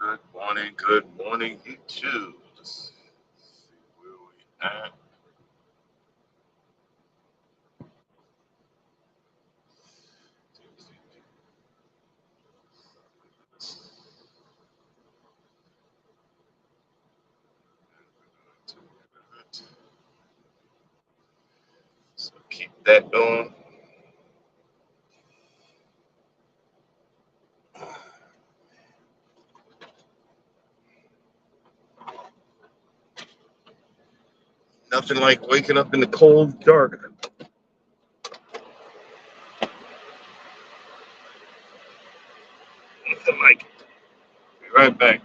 Good morning, YouTube. Let's see where we at. So keep that going. Nothing like waking up in the cold dark. Nothing like it. Be right back.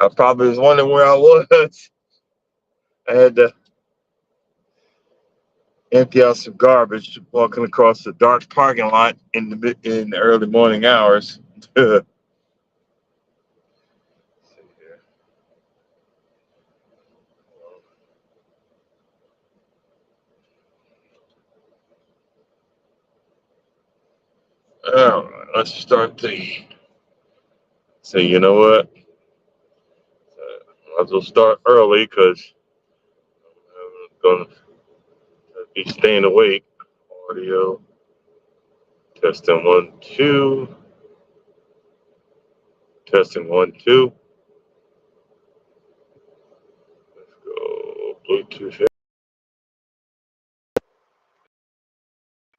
I probably was wondering where I was. I had to empty out some garbage walking across the dark parking lot in the early morning hours. All right, let's start the. So you know what? Might as well start early because Gonna be staying awake. Audio. Testing 1, 2. Testing 1, 2. Let's go. Bluetooth.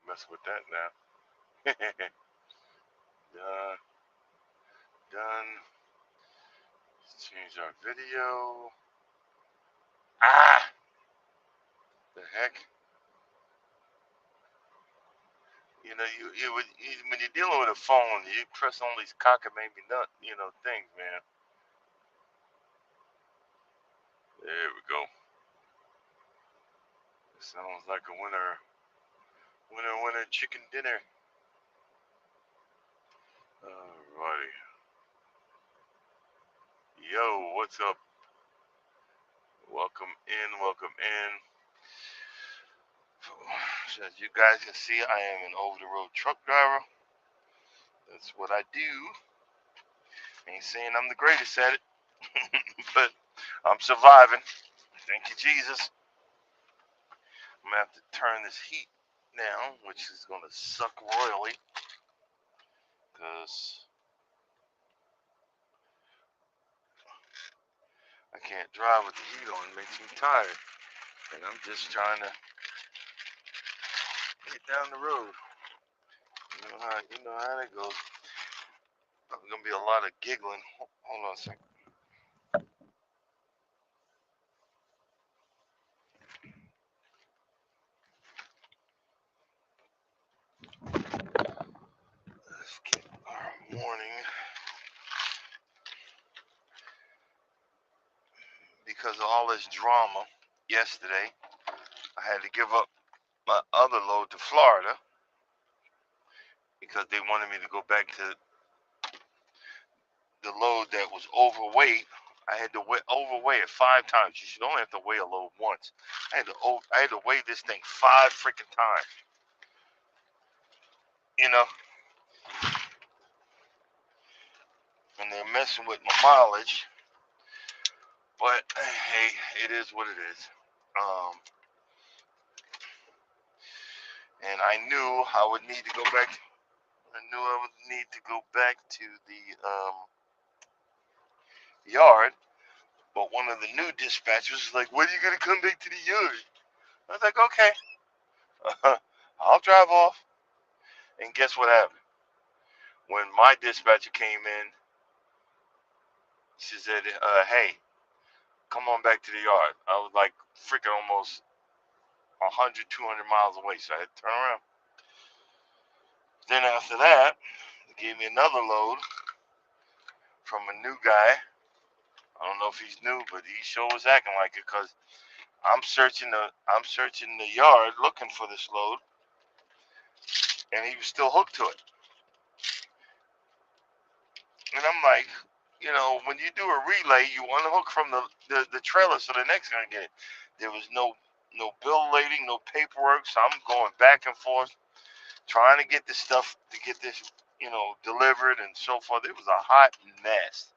Mess with that now. Done. Done. Let's change our video. Ah! The heck? You know, when you're dealing with a phone, you press on these cockamamie nut, things, man. There we go. Sounds like a winner chicken dinner. Alrighty. Yo, what's up? Welcome in, welcome in. So as you guys can see, I am an over-the-road truck driver. That's what I do. Ain't saying I'm the greatest at it, but I'm surviving. Thank you, Jesus. I'm gonna have to turn this heat down, which is gonna suck royally, because I can't drive with the heat on. It makes me tired, and I'm just trying to get down the road. You know how that goes. There's gonna be a lot of giggling. Hold on a second. Let's get our morning. Because of all this drama yesterday, I had to give up my other load to Florida because they wanted me to go back to the load that was overweight. I had to overweigh it 5 times. You should only have to weigh a load once. I had to weigh this thing 5 freaking times. And they're messing with my mileage. But hey, it is what it is. And I knew I would need to go back. I knew I would need to go back to the yard. But one of the new dispatchers was like, "When are you gonna come back to the yard?" I was like, "Okay, I'll drive off." And guess what happened? When my dispatcher came in, she said, "Hey, come on back to the yard." I was like freaking almost 100, 200 miles away, so I had to turn around. Then after that, they gave me another load from a new guy. I don't know if he's new, but he sure was acting like it, because I'm searching the yard looking for this load, and he was still hooked to it. And I'm like, when you do a relay, you unhook from the trailer so the next guy can get it. There was no bill lading, no paperwork, so I'm going back and forth trying to get this stuff, to get this, delivered and so forth. It was a hot mess.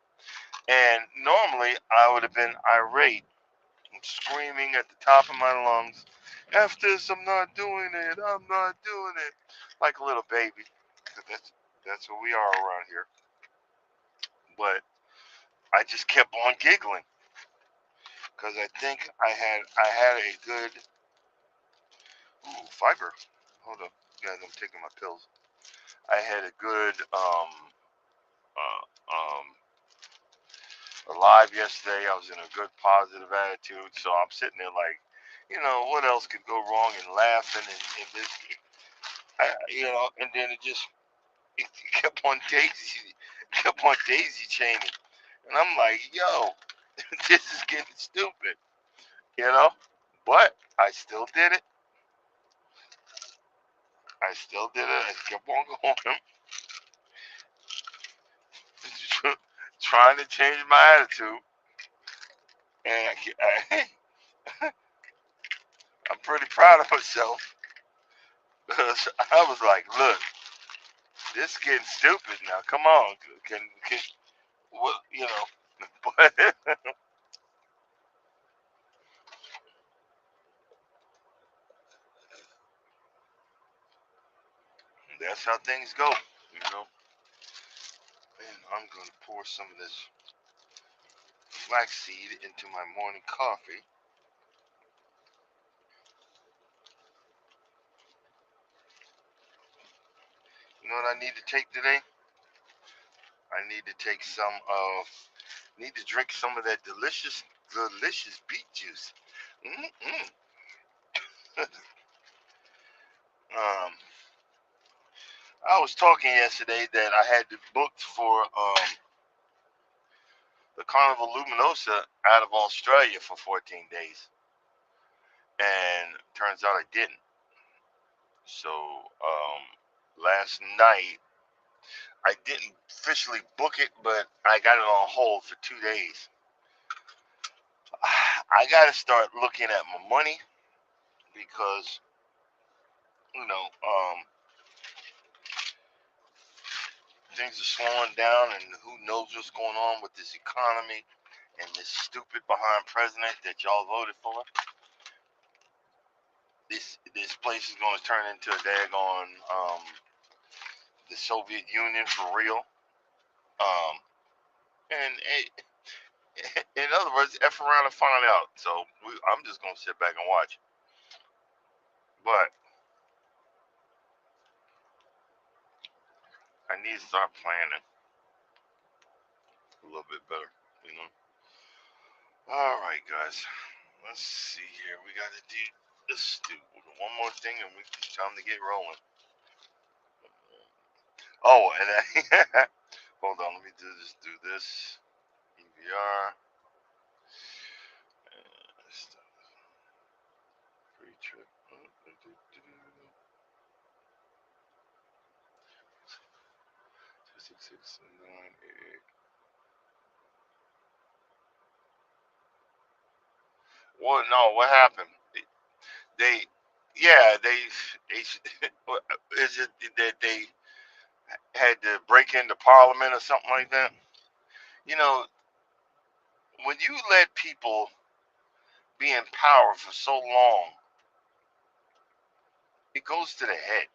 And normally I would have been irate and screaming at the top of my lungs, "F this, I'm not doing it, I'm not doing it," like a little baby. That's what we are around here. But I just kept on giggling because I think I had a good fiber. Hold up, guys, I'm taking my pills. I had a good alive yesterday. I was in a good positive attitude, so I'm sitting there like, what else could go wrong, and laughing and this, and then it kept on daisy chaining, and I'm like, yo, this is getting stupid, but I still did it. I kept on going, trying to change my attitude, and I'm pretty proud of myself, because I was like, look, this is getting stupid now. Come on, can what, but that's how things go, you know. And I'm gonna pour some of this flaxseed into my morning coffee. You know what I need to take today? I need to take some of, need to drink some of that delicious beet juice. Mm-mm. I was talking yesterday that I had booked for the Carnival Luminosa out of Australia for 14 days, and turns out I didn't. So last night I didn't officially book it, but I got it on hold for 2 days. I got to start looking at my money because things are slowing down, and who knows what's going on with this economy and this stupid behind president that y'all voted for. This place is going to turn into a daggone the Soviet Union for real. Um, and in other words, F around and find out. So I'm just going to sit back and watch. But I need to start planning a little bit better, you know. All right, guys. Let's see here. We got to do this. One more thing, and it's time to get rolling. Oh, and hold on. Let me do this. EVR. Free trip. 266-988. Well, no, what happened? They, yeah, they is it that they had to break into Parliament or something like that? You know, when you let people be in power for so long, it goes to the head.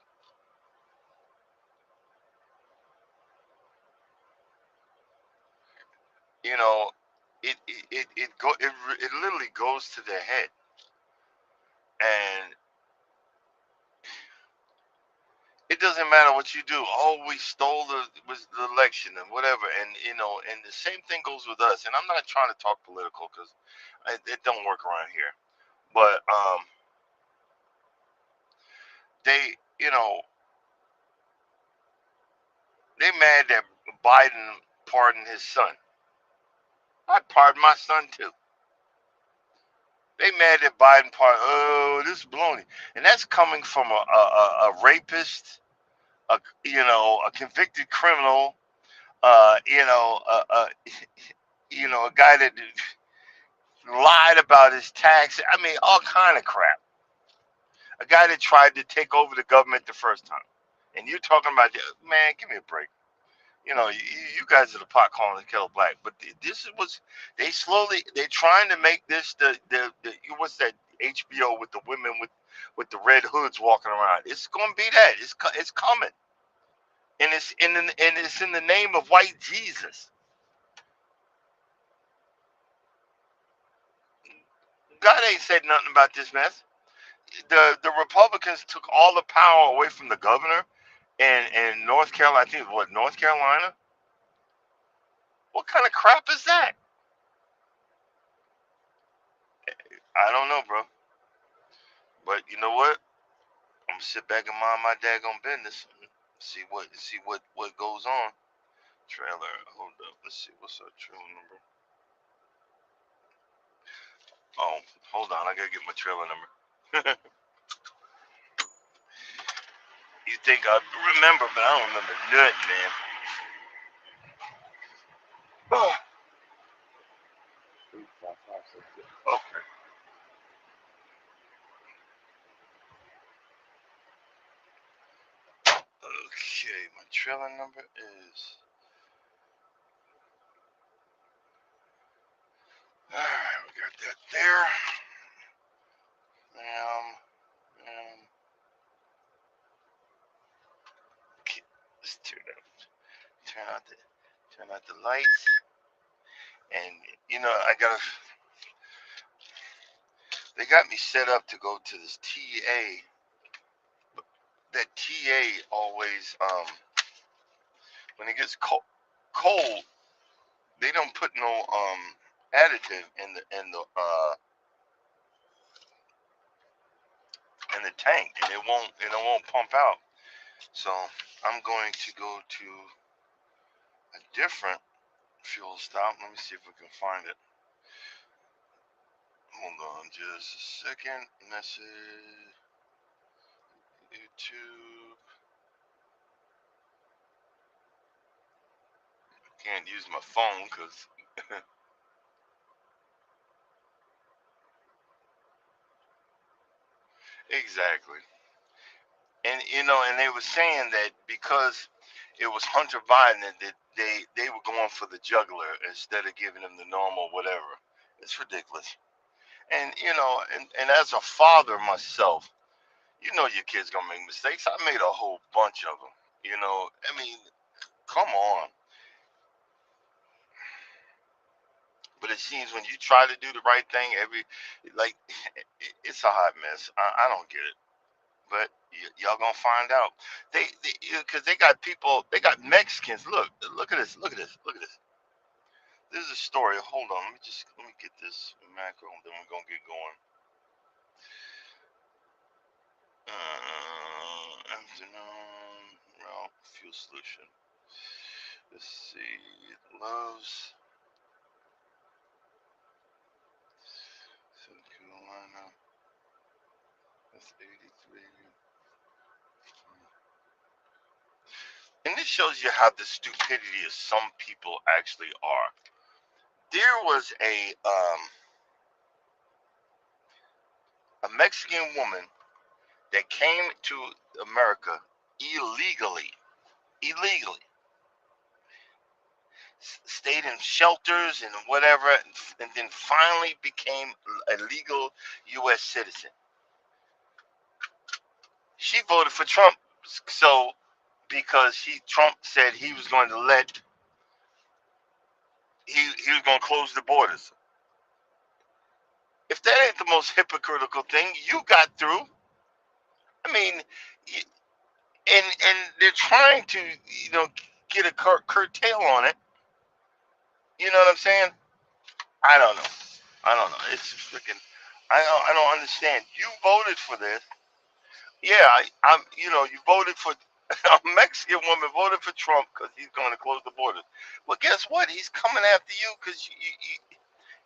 You know, it literally goes to the head, and it doesn't matter what you do. Oh, we stole the election and whatever, and and the same thing goes with us. And I'm not trying to talk political because it don't work around here. But they, they mad that Biden pardoned his son. I pardon my son too. They mad that Biden pardoned. Oh, this is baloney, and that's coming from a rapist, a convicted criminal, uh, you know, a, a a guy that lied about his tax. I mean, all kind of crap. A guy that tried to take over the government the first time, and you're talking about, man, give me a break. You guys are the pot calling the kettle black. But this is what's they're trying to make this the what's that HBO with the women with the red hoods walking around. It's gonna be that. It's coming, and it's in the name of white Jesus. God ain't said nothing about this mess. The Republicans took all the power away from the governor in North Carolina. I think what North Carolina. What kind of crap is that? I don't know, bro. But you know what? I'm gonna sit back and mind my daggone business. See what goes on. Trailer. Hold up. Let's see what's our trailer number. Oh, hold on. I gotta get my trailer number. You think I remember, but I don't remember nothing, man. Oh. Okay. Okay. My trailer number is. All right. We got that there. Um. Turn out the lights, and I gotta. They got me set up to go to this TA. That TA always, when it gets cold, they don't put no additive in the tank, and it won't pump out. So I'm going to go to a different fuel stop. Let me see if we can find it. Hold on just a second. Message YouTube. Can't use my phone because exactly. And they were saying that because it was Hunter Biden that they were going for the jugular instead of giving him the normal whatever. It's ridiculous. And as a father myself, your kid's gonna make mistakes. I made a whole bunch of them. I mean, come on. But it seems when you try to do the right thing, like it's a hot mess. I don't get it. But y'all gonna find out. Because they got people, they got Mexicans. Look at this. Look at this. Look at this. This is a story. Hold on. Let me get this macro. Then we're gonna get going. Afternoon. Well, fuel solution. Let's see. Loves South Carolina. That's 83. And this shows you how the stupidity of some people actually are. There was a Mexican woman that came to America illegally, stayed in shelters and whatever, and then finally became a legal U.S. citizen. She voted for Trump, so because Trump said he was going to he was going to close the borders. If that ain't the most hypocritical thing, you got through. I mean, and they're trying to get a curtail on it. You know what I'm saying? I don't know. I don't know. It's freaking. I don't understand. You voted for this. Yeah, I'm. You voted for a Mexican woman voted for Trump because he's going to close the borders. Well, guess what? He's coming after you because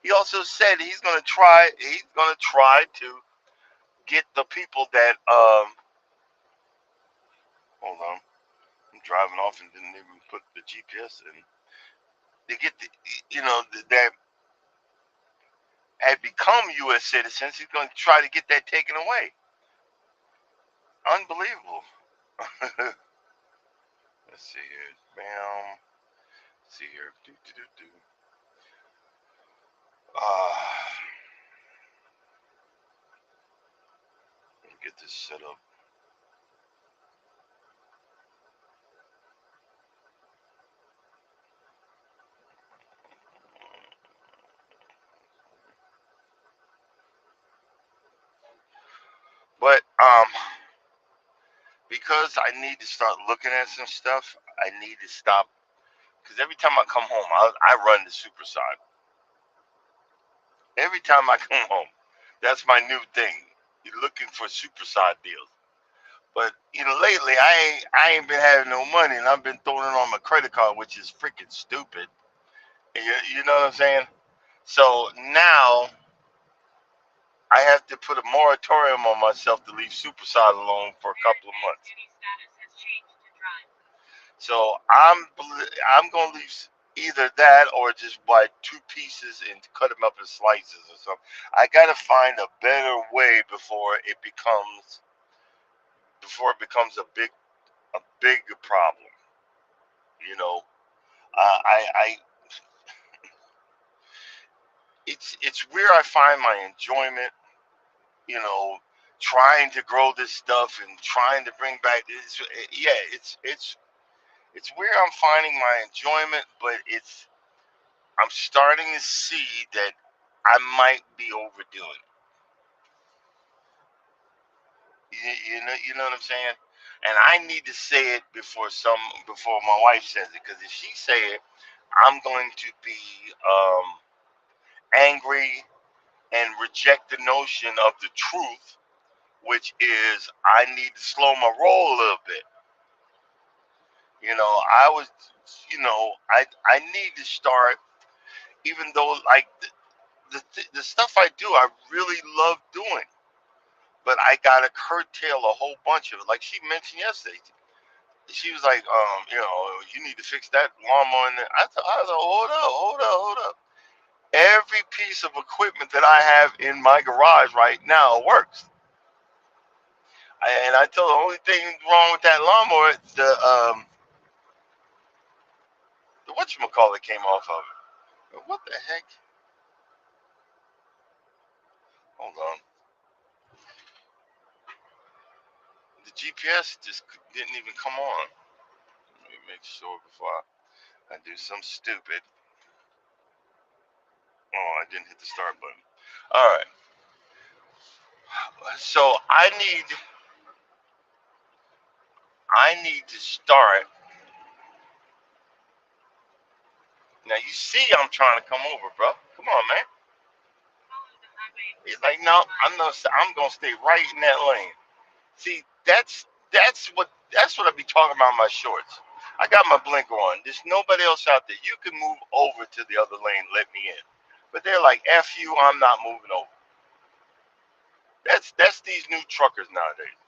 he also said he's going to try. He's going to try to get the people that. Hold on. I'm driving off and didn't even put the GPS in. They get that had become U.S. citizens. He's going to try to get that taken away. Unbelievable. Let's see here. Bam. Let's see here. Do, do, do, do. Let me get this set up. But because I need to start looking at some stuff, I need to stop. Because every time I come home, I run the super side. Every time I come home, that's my new thing. You're looking for super side deals. But lately I ain't been having no money, and I've been throwing it on my credit card, which is freaking stupid. You know what I'm saying? So now I have to put a moratorium on myself to leave Superside alone for a couple of months. So I'm gonna leave either that or just buy two pieces and cut them up in slices or something. I gotta find a better way before it becomes a big problem. You know, I it's where I find my enjoyment. You know, trying to grow this stuff and trying to bring back this. Yeah, it's It's where I'm finding my enjoyment, but I'm starting to see that I might be overdoing it. You know what I'm saying? And I need to say it before my wife says it, because if she say it, I'm going to be angry and reject the notion of the truth, which is I need to slow my roll a little bit. I was, I need to start, even though like the stuff I do, I really love doing, but I gotta curtail a whole bunch of it. Like she mentioned yesterday, she was like, you need to fix that lawnmower. And I was like, hold up. Every piece of equipment that I have in my garage right now works. And I told her the only thing wrong with that lawnmower, the whatchamacallit came off of it. What the heck? Hold on. The GPS just didn't even come on. Let me make sure before I do something stupid. Oh, I didn't hit the start button. All right. So I need to start. Now you see I'm trying to come over, bro. Come on, man. He's like, no, I'm gonna stay right in that lane. See, that's what I be talking about in my shorts. I got my blinker on. There's nobody else out there. You can move over to the other lane, let me in. But they're like, F you, I'm not moving over. That's these new truckers nowadays.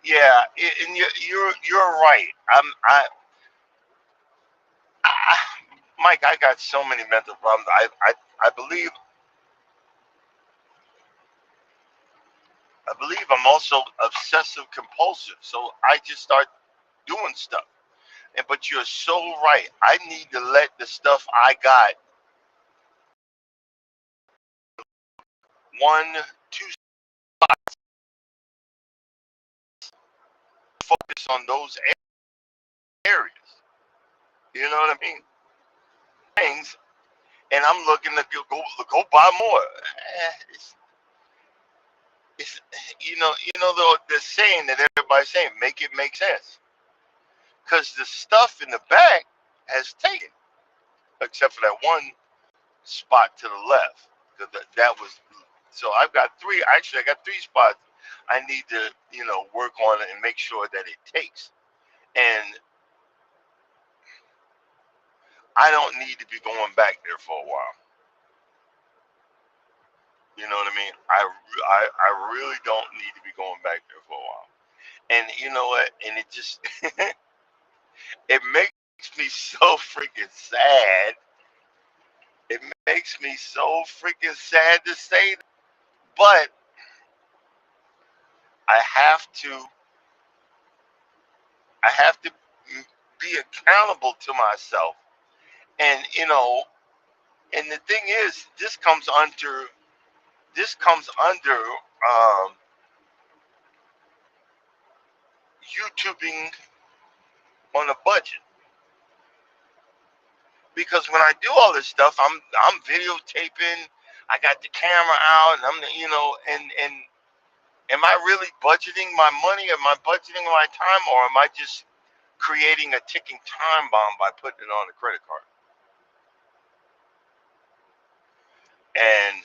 Yeah, and you're right. I Mike, I got so many mental problems. I believe I'm also obsessive compulsive. So I just start doing stuff. But you're so right. I need to let the stuff I got one, two focus on those areas. You know what I mean? Things, and I'm looking to go buy more. It's the saying that everybody's saying, make it make sense, because the stuff in the back has taken, except for that one spot to the left, because that was. So I've got three. Actually, I got three spots. I need to work on it and make sure that it takes. And I don't need to be going back there for a while. You know what I mean? I really don't need to be going back there for a while. And you know what? And it just it makes me so freaking sad. It makes me so freaking sad to say that. But I have to I have to be accountable to myself. And and the thing is, this comes under YouTubing on a budget, because when I do all this stuff, I'm videotaping. I got the camera out, and and am I really budgeting my money? Am I budgeting my time, or am I just creating a ticking time bomb by putting it on a credit card? And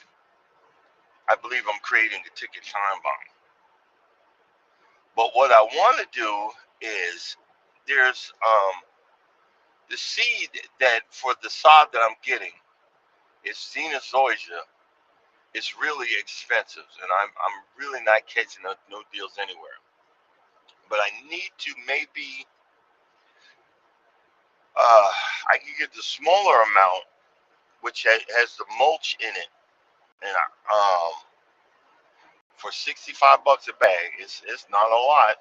I believe I'm creating a ticking time bomb. But what I want to do is, there's the seed that for the sod that I'm getting is Xenozoia. It's really expensive, and I'm really not catching no deals anywhere. But I need to maybe I can get the smaller amount, which has the mulch in it, and for $65 a bag, it's not a lot,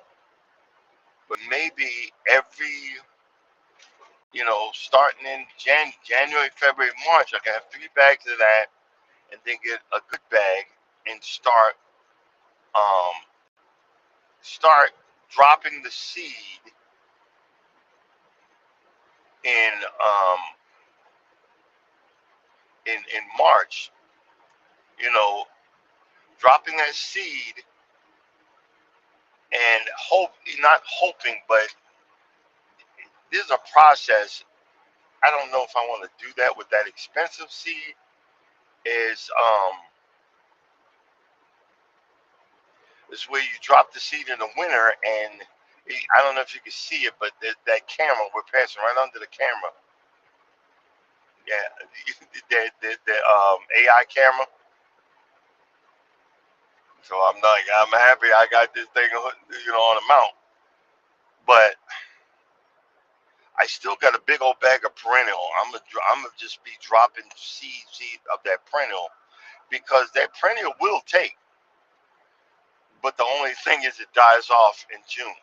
but maybe every starting in January, February, March, I can have 3 bags of that, and then get a good bag, and um, start dropping the seed in um, in March. You know, dropping that seed and hope, not hoping, but there's a process. I don't know if I want to do that with that expensive seed. Is is where you drop the seed in the winter, and I don't know if you can see it, but that camera, we're passing right under the camera. Yeah, the AI camera. So I'm happy I got this thing, on a mount. But I still got a big old bag of perennial. I'm gonna just be dropping seed of that perennial, because that perennial will take. But the only thing is it dies off in June.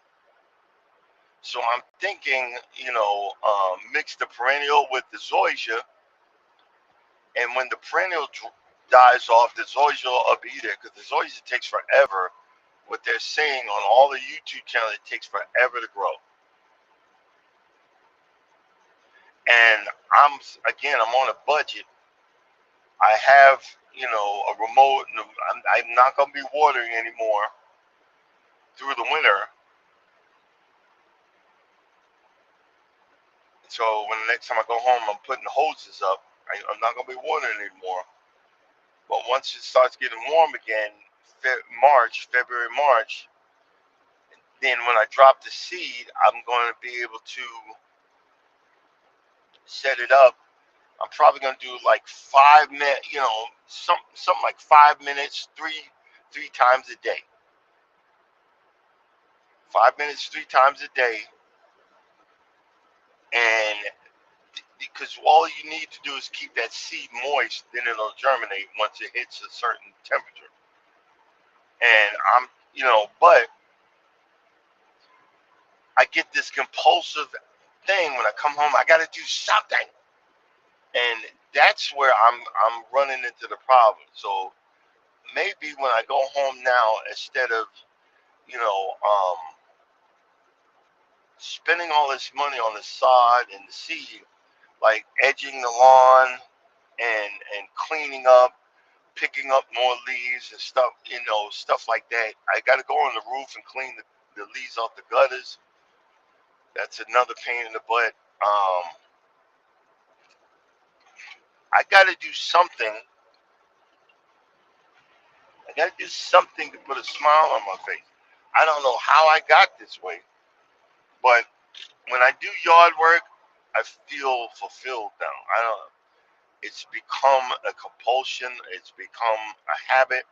So I'm thinking, mix the perennial with the zoysia, and when the perennial dies off, the zoysia will be there, because the zoysia takes forever. What they're saying on all the YouTube channels, it takes forever to grow. And I'm on a budget. I have, a remote, and I'm not gonna be watering anymore through the winter. So when the next time I go home, I'm putting the hoses up. I'm not gonna be watering anymore. But once it starts getting warm again, February, March, then when I drop the seed, I'm going to be able to set it up. I'm probably going to do like 5 minutes, something like 5 minutes, three times a day. 5 minutes, 3 times a day, and because all you need to do is keep that seed moist, then it'll germinate once it hits a certain temperature. And but I get this compulsive thing when I come home. I got to do something, and that's where I'm running into the problem. So maybe when I go home now, instead of you know um, spending all this money on the sod and the seed, like edging the lawn and cleaning up, picking up more leaves and stuff, stuff like that. I got to go on the roof and clean the leaves off the gutters. That's another pain in the butt. I got to do something. I got to do something to put a smile on my face. I don't know how I got this way, but when I do yard work, I feel fulfilled now. I don't. It's become a compulsion. It's become a habit.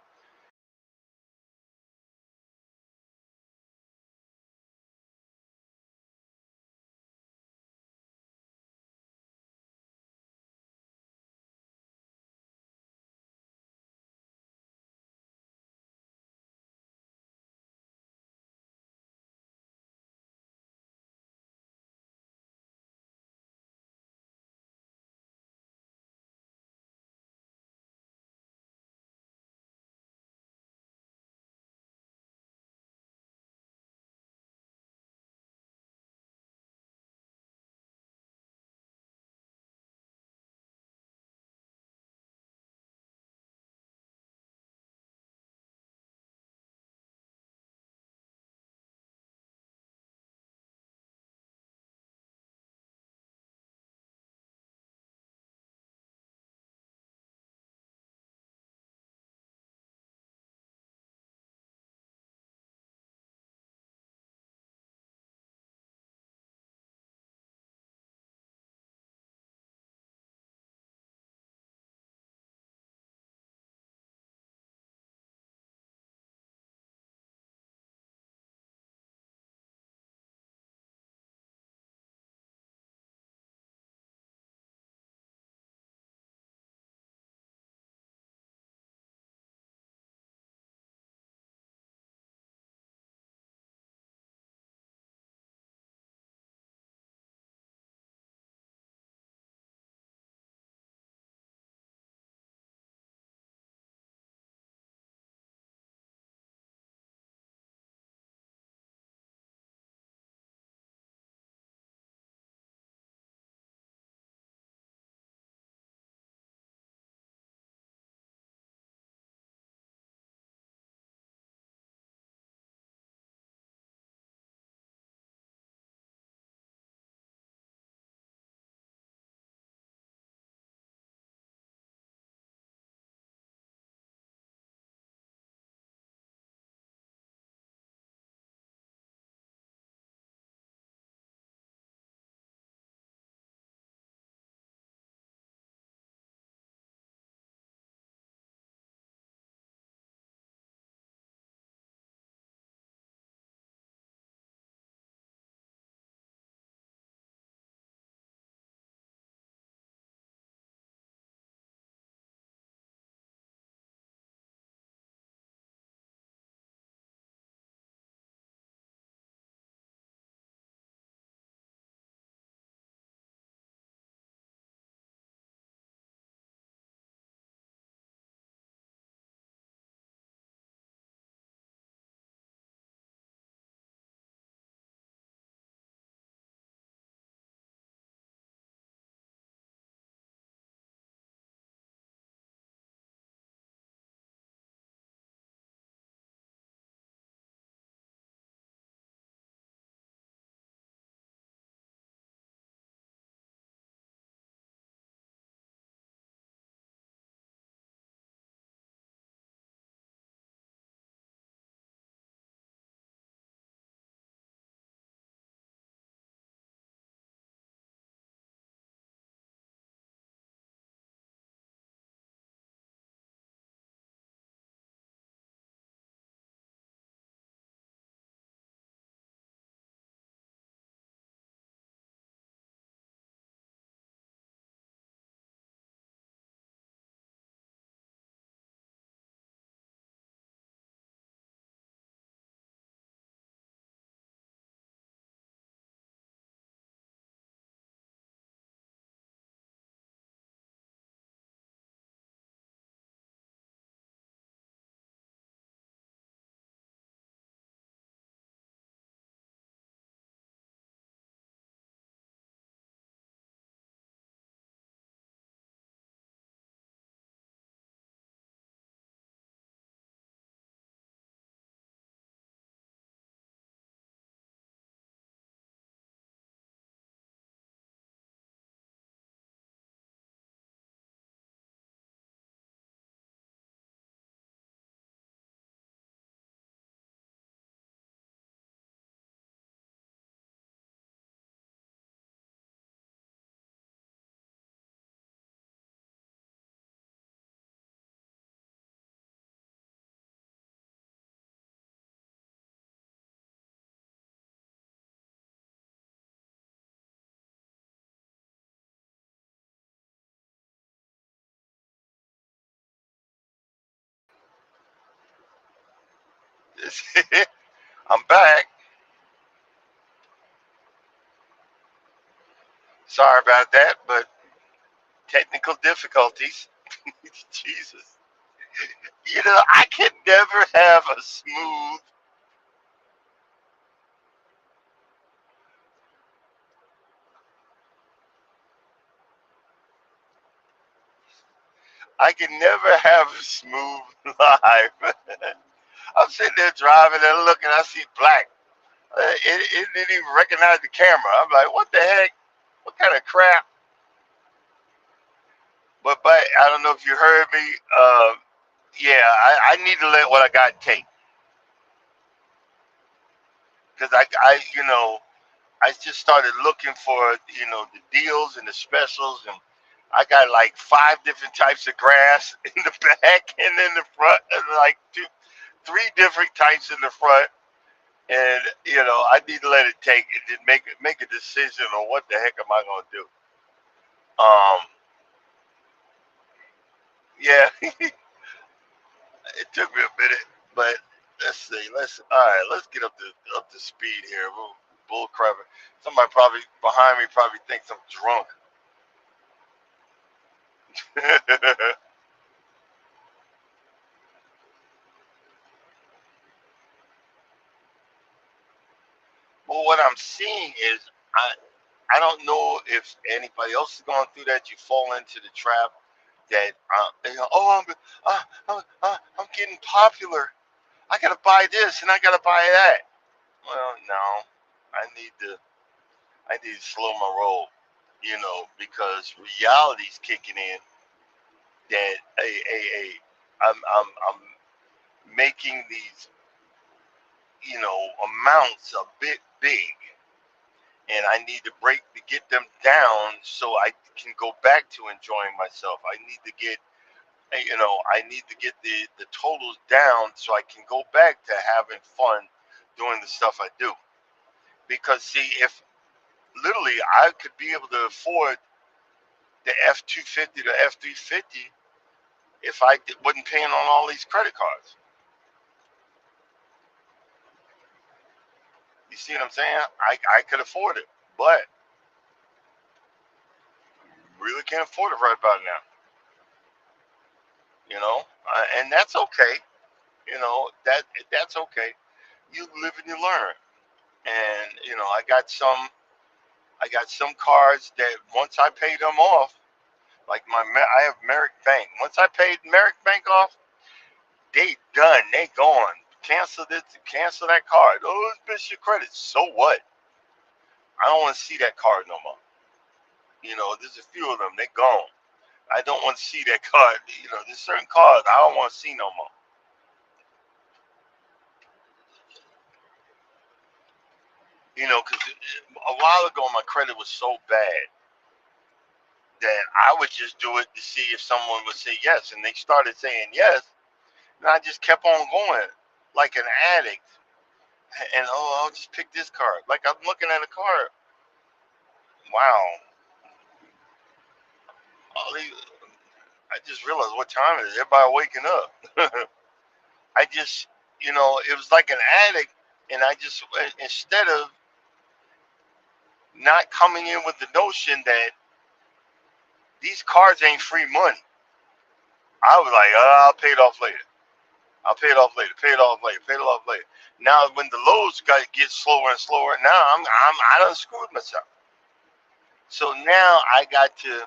I'm back. Sorry about that, but technical difficulties. Jesus. I can never have a smooth. I can never have a smooth life. I'm sitting there driving and looking. I see black. It didn't even recognize the camera. I'm like, what the heck? What kind of crap? But I don't know if you heard me. Yeah, I need to let what I got take because I just started looking for the deals and the specials, and I got like 5 different types of grass in the back and in the front, and like 3 different types in the front. And I need to let it take and then make a decision on what the heck am I gonna do. Yeah, it took me a minute, but let's see. All right. Let's get up to speed here. Bull crap. Somebody probably behind me probably thinks I'm drunk. Well, what I'm seeing is I I don't know if anybody else is going through that. You fall into the trap that oh I'm getting popular. I gotta buy this and I gotta buy that. Well, no, I need to I need to slow my roll, because reality's kicking in. That I'm making these amounts a bit big, and I need to break to get them down so I can go back to enjoying myself. I need to get the totals down so I can go back to having fun doing the stuff I do. Because see, if literally I could be able to afford the F-250 to F-350 if I wasn't paying on all these credit cards. You see what I'm saying? I could afford it, but really can't afford it right about now. And that's okay. That's okay. You live and you learn. And I got some cards that once I pay them off, like I have Merrick Bank. Once I paid Merrick Bank off, they done. They gone. Cancel this. Cancel that card. Oh, it's missed your credit. So what? I don't want to see that card no more. There's a few of them. They gone. I don't want to see that card. There's certain cards I don't want to see no more. Because a while ago my credit was so bad that I would just do it to see if someone would say yes, and they started saying yes, and I just kept on going like an addict. And I'll just pick this card. Like I'm looking at a card. Wow. All these, I just realized what time it is. Everybody waking up. I just, it was like an addict, and I just instead of not coming in with the notion that these cards ain't free money, I was like, I'll pay it off later. I'll pay it off later. Pay it off later. Pay it off later. Now, when the loads get slower and slower, now I done screwed myself. So now I got to.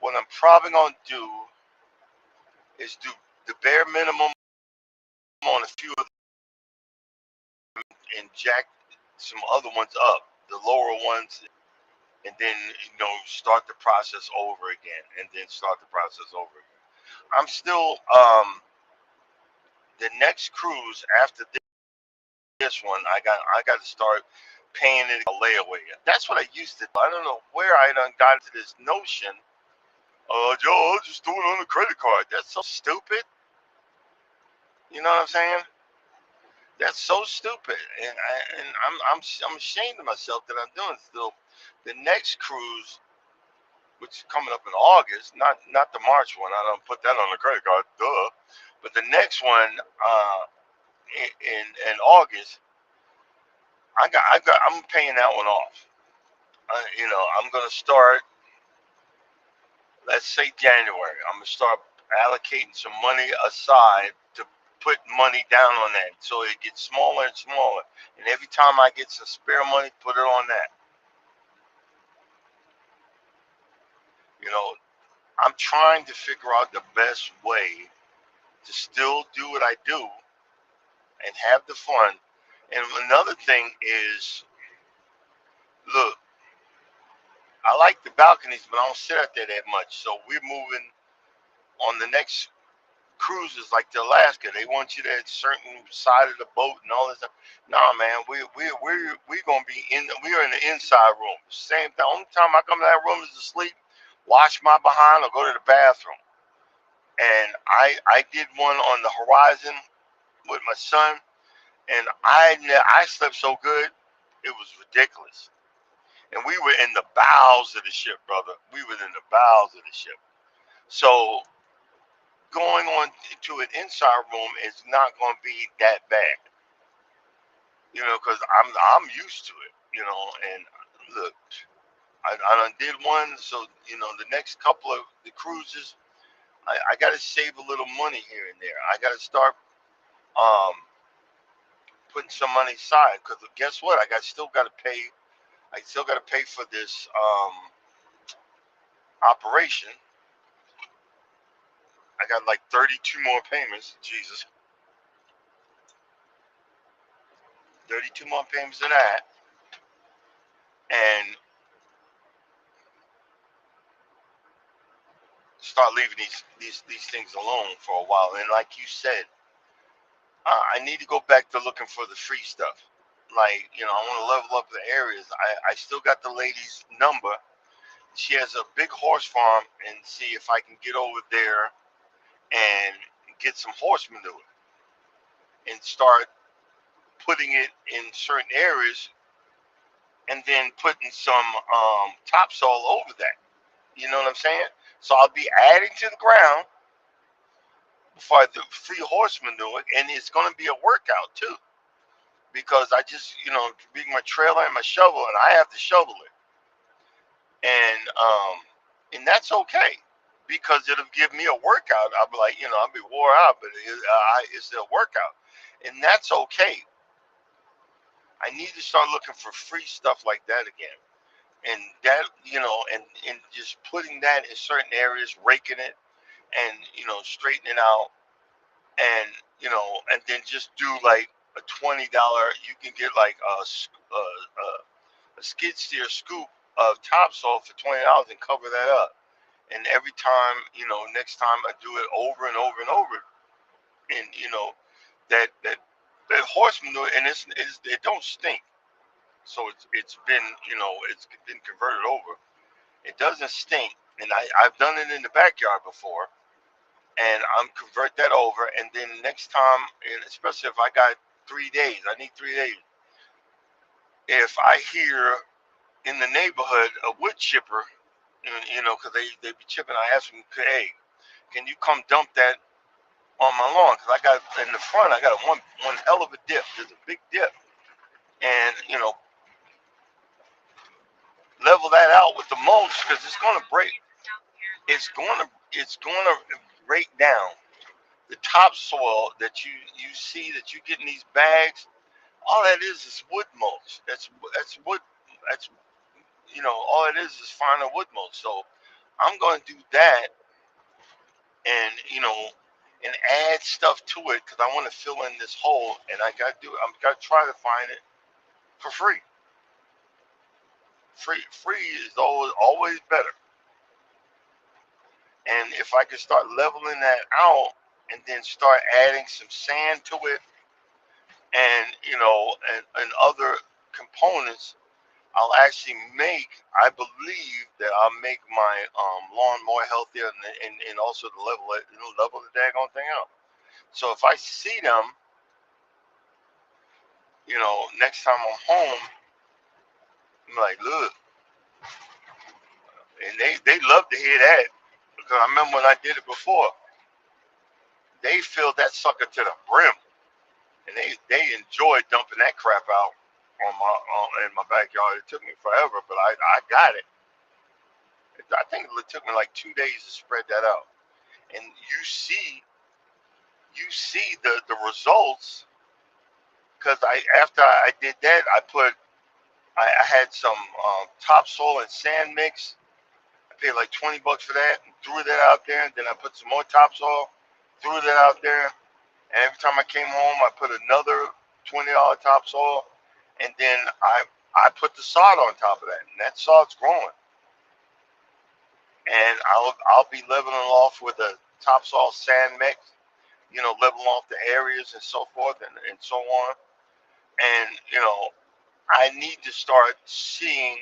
What I'm probably gonna do is do the bare minimum on a few of them and jack some other ones up, the lower ones, and then start the process over again, and then start the process over again. I'm still the next cruise after this one. I got to start paying it a layaway. That's what I used to do. I don't know where I done got into this notion. Joe, I'll just do it on a credit card. That's so stupid. You know what I'm saying? That's so stupid, and I'm ashamed of myself that I'm doing. Still, the next cruise, which is coming up in August. Not the March one. I don't put that on the credit card, duh. But the next one, in August, I'm paying that one off. I'm gonna start. Let's say January. I'm gonna start allocating some money aside to put money down on that, so it gets smaller and smaller. And every time I get some spare money, put it on that. You know, I'm trying to figure out the best way to still do what I do and have the fun. And another thing is, look, I like the balconies, but I don't sit out there that much. So we're moving on the next cruises, like to Alaska. They want you at a certain side of the boat and all this stuff. Nah, man, we gonna be in. We are in the inside room. Same thing. Only time I come to that room is to sleep, wash my behind, or go to the bathroom. And I did one on the Horizon with my son, and I slept so good, it was ridiculous. And we were in the bowels of the ship, brother. We were in the bowels of the ship. So going on to an inside room is not going to be that bad, because I'm used to it, And look, I done did one, so the next couple of the cruises, I got to save a little money here and there. I got to start um, putting some money aside because guess what? I still got to pay. I still got to pay for this operation. I got like 32 more payments. Jesus, 32 more payments of that, and start leaving these things alone for a while. And like you said, I need to go back to looking for the free stuff. Like, I want to level up the areas. I still got the lady's number. She has a big horse farm, and see if I can get over there and get some horse manure and start putting it in certain areas, and then putting some topsoil over that. You know what I'm saying? So I'll be adding to the ground for the free horse manure, and it's going to be a workout too, because I just, bring my trailer and my shovel, and I have to shovel it, and that's okay because it'll give me a workout. I'll be like, I'll be wore out, but it's a workout, and that's okay. I need to start looking for free stuff like that again, and that, and just putting that in certain areas, raking it, and straightening it out, and and then just do like a $20. You can get like a skid steer scoop of topsoil for $20 and cover that up. And every time, next time I do it over and over and over, and that horse manure, and it don't stink. So it's been converted over. It doesn't stink, and I've done it in the backyard before, and I'm convert that over, and then next time, and especially if I got 3 days, I need 3 days. If I hear in the neighborhood a wood chipper, because they be chipping, I ask them, hey, can you come dump that on my lawn? Because I got in the front, I got one hell of a dip. There's a big dip, and level that out with the mulch because it's gonna break. It's gonna break down the topsoil that you see that you get in these bags. All that is wood mulch. That's wood. That's all it is finer wood mulch. So I'm going to do that, and and add stuff to it because I want to fill in this hole, and I got to do it. I'm got to try to find it for free. Free is always better. And if I could start leveling that out, and then start adding some sand to it, and and other components, I'll actually I believe that I'll make my lawn more healthier, and also to level the daggone thing out. So if I see them, next time I'm home, I'm like, look, And they love to hear that because I remember when I did it before, they filled that sucker to the brim, and they enjoyed dumping that crap out in my backyard. It took me forever, but I got it. I think it took me like 2 days to spread that out, and you see the results because I after I did that I had some topsoil and sand mix. I paid like $20 for that and threw that out there. And then I put some more topsoil, threw that out there. And every time I came home, I put another $20 topsoil, and then I put the sod on top of that, and that sod's growing. And I'll be leveling off with a topsoil sand mix, leveling off the areas and so forth and so on. And I need to start seeing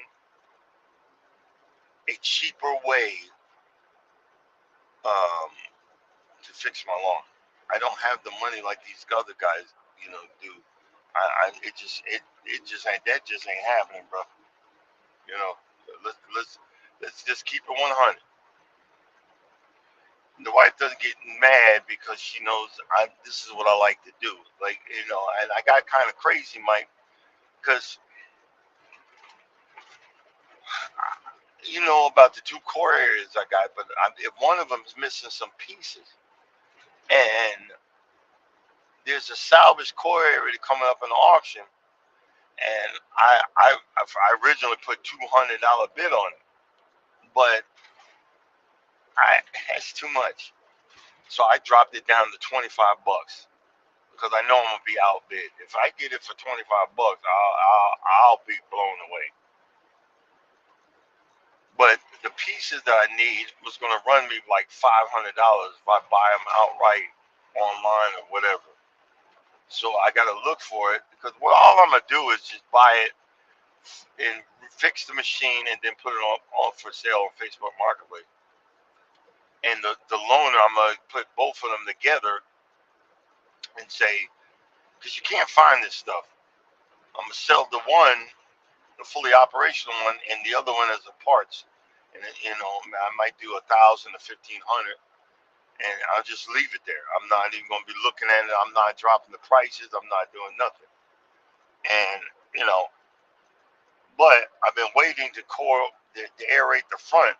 a cheaper way um, to fix my lawn. I don't have the money like these other guys, do. It just ain't that just ain't happening, bro. You know, let's just keep it 100. The wife doesn't get mad because she knows this is what I like to do. Like and I got kind of crazy, Mike, because you know about the two core areas I got, but if one of them is missing some pieces, and there's a salvage core area coming up in the auction, and I originally put $200 bid on it, but it's too much, so I dropped it down to $25 because I know I'm gonna be outbid. If I get it for $25, I'll be blown away. But the pieces that I need was gonna run me like $500 if I buy them outright online or whatever. So I gotta look for it because all I'm gonna do is just buy it and fix the machine and then put it on for sale on Facebook Marketplace. And the loaner, I'm gonna put both of them together and say, because you can't find this stuff. I'm gonna sell the fully operational one, and the other one as a parts. And I might do 1,000 to 1,500, and I'll just leave it there. I'm not even gonna be looking at it. I'm not dropping the prices. I'm not doing nothing. And but I've been waiting to aerate the front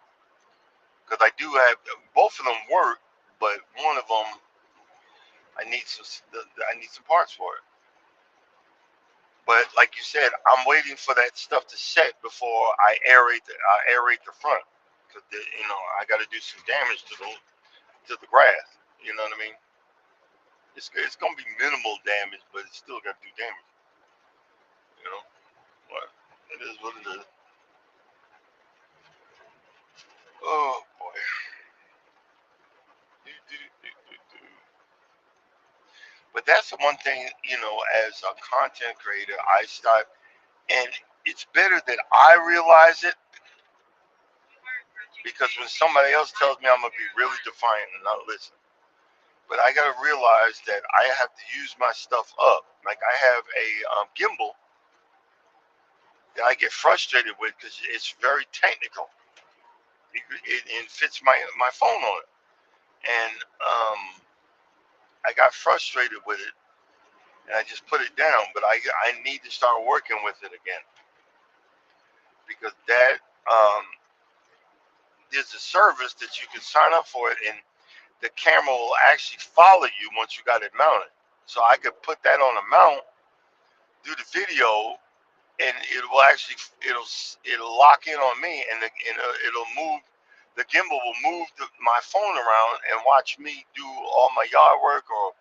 because I do have both of them work, but one of them I need some parts for it. But like you said, I'm waiting for that stuff to set before I aerate the front because I got to do some damage to the grass. You know what I mean? It's gonna be minimal damage, but it's still got to do damage. You know, but it is what it is. Oh boy. But that's the one thing, as a content creator, I start, and it's better that I realize it because when somebody else tells me I'm gonna be really defiant and not listen. But I gotta realize that I have to use my stuff up. Like I have a gimbal that I get frustrated with because it's very technical. It fits my phone on it, and I got frustrated with it, and I just put it down. But I need to start working with it again because that there's a service that you can sign up for it, and the camera will actually follow you once you got it mounted. So I could put that on a mount, do the video, and it'll lock in on me, and it'll move. The gimbal will move my phone around and watch me do all my yard work or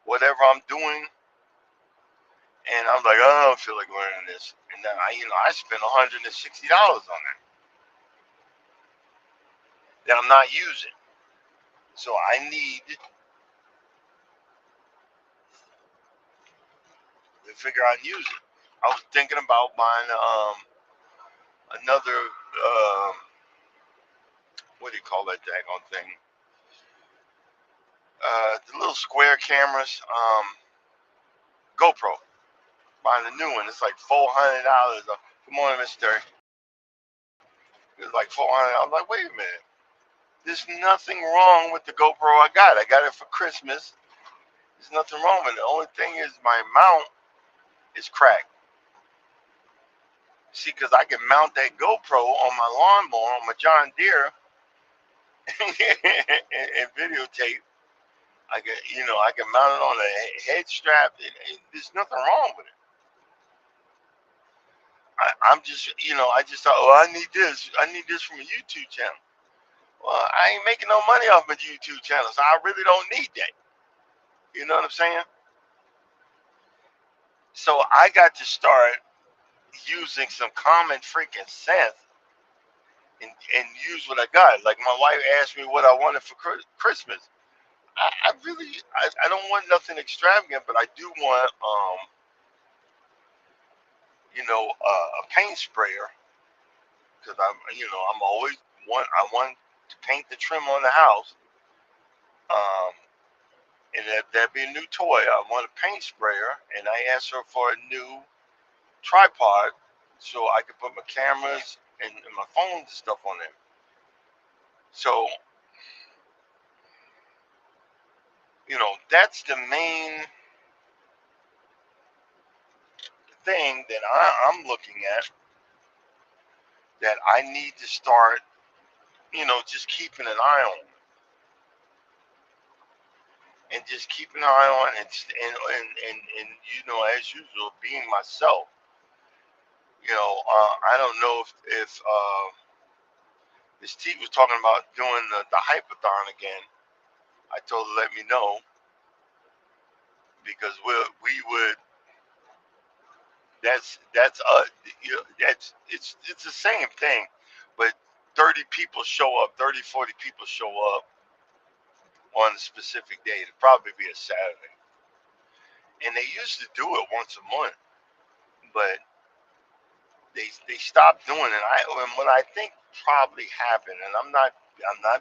whatever I'm doing. And I'm like, oh, I don't feel like learning this. And then I spent $160 on that I'm not using. So I need to figure out and use it. I was thinking about buying another what do you call that daggone thing? The little square cameras, GoPro. Buying a new one, it's like $400. Good morning, Mr. Terry. It was like 400. I was like, wait a minute. There's nothing wrong with the GoPro I got. I got it for Christmas. There's nothing wrong with it. The only thing is my mount is cracked. See, because I can mount that GoPro on my lawnmower, on my John Deere, and videotape. I can mount it on a head strap. There's nothing wrong with it. I'm just, I just thought, oh, I need this. I need this from a YouTube channel. Well, I ain't making no money off my YouTube channel, so I really don't need that. You know what I'm saying? So I got to start using some common freaking sense and use what I got. Like my wife asked me what I wanted for Christmas. I don't want nothing extravagant, but I do want, a paint sprayer because I'm always I want to paint the trim on the house. Um, and that'd be a new toy. I want a paint sprayer, and I asked her for a new tripod so I could put my cameras and my phones and stuff on there. So, that's the main thing that I'm looking at that I need to start, just keeping an eye on and just keeping an eye on and as usual, being myself. I don't know if Miss T was talking about doing the hypathon again. I told her let me know because we would. It's the same thing, but 30 people show up, 30, 40 people show up on a specific day. It'd probably be a Saturday, and they used to do it once a month, but they stopped doing it. And what I think probably happened, and I'm not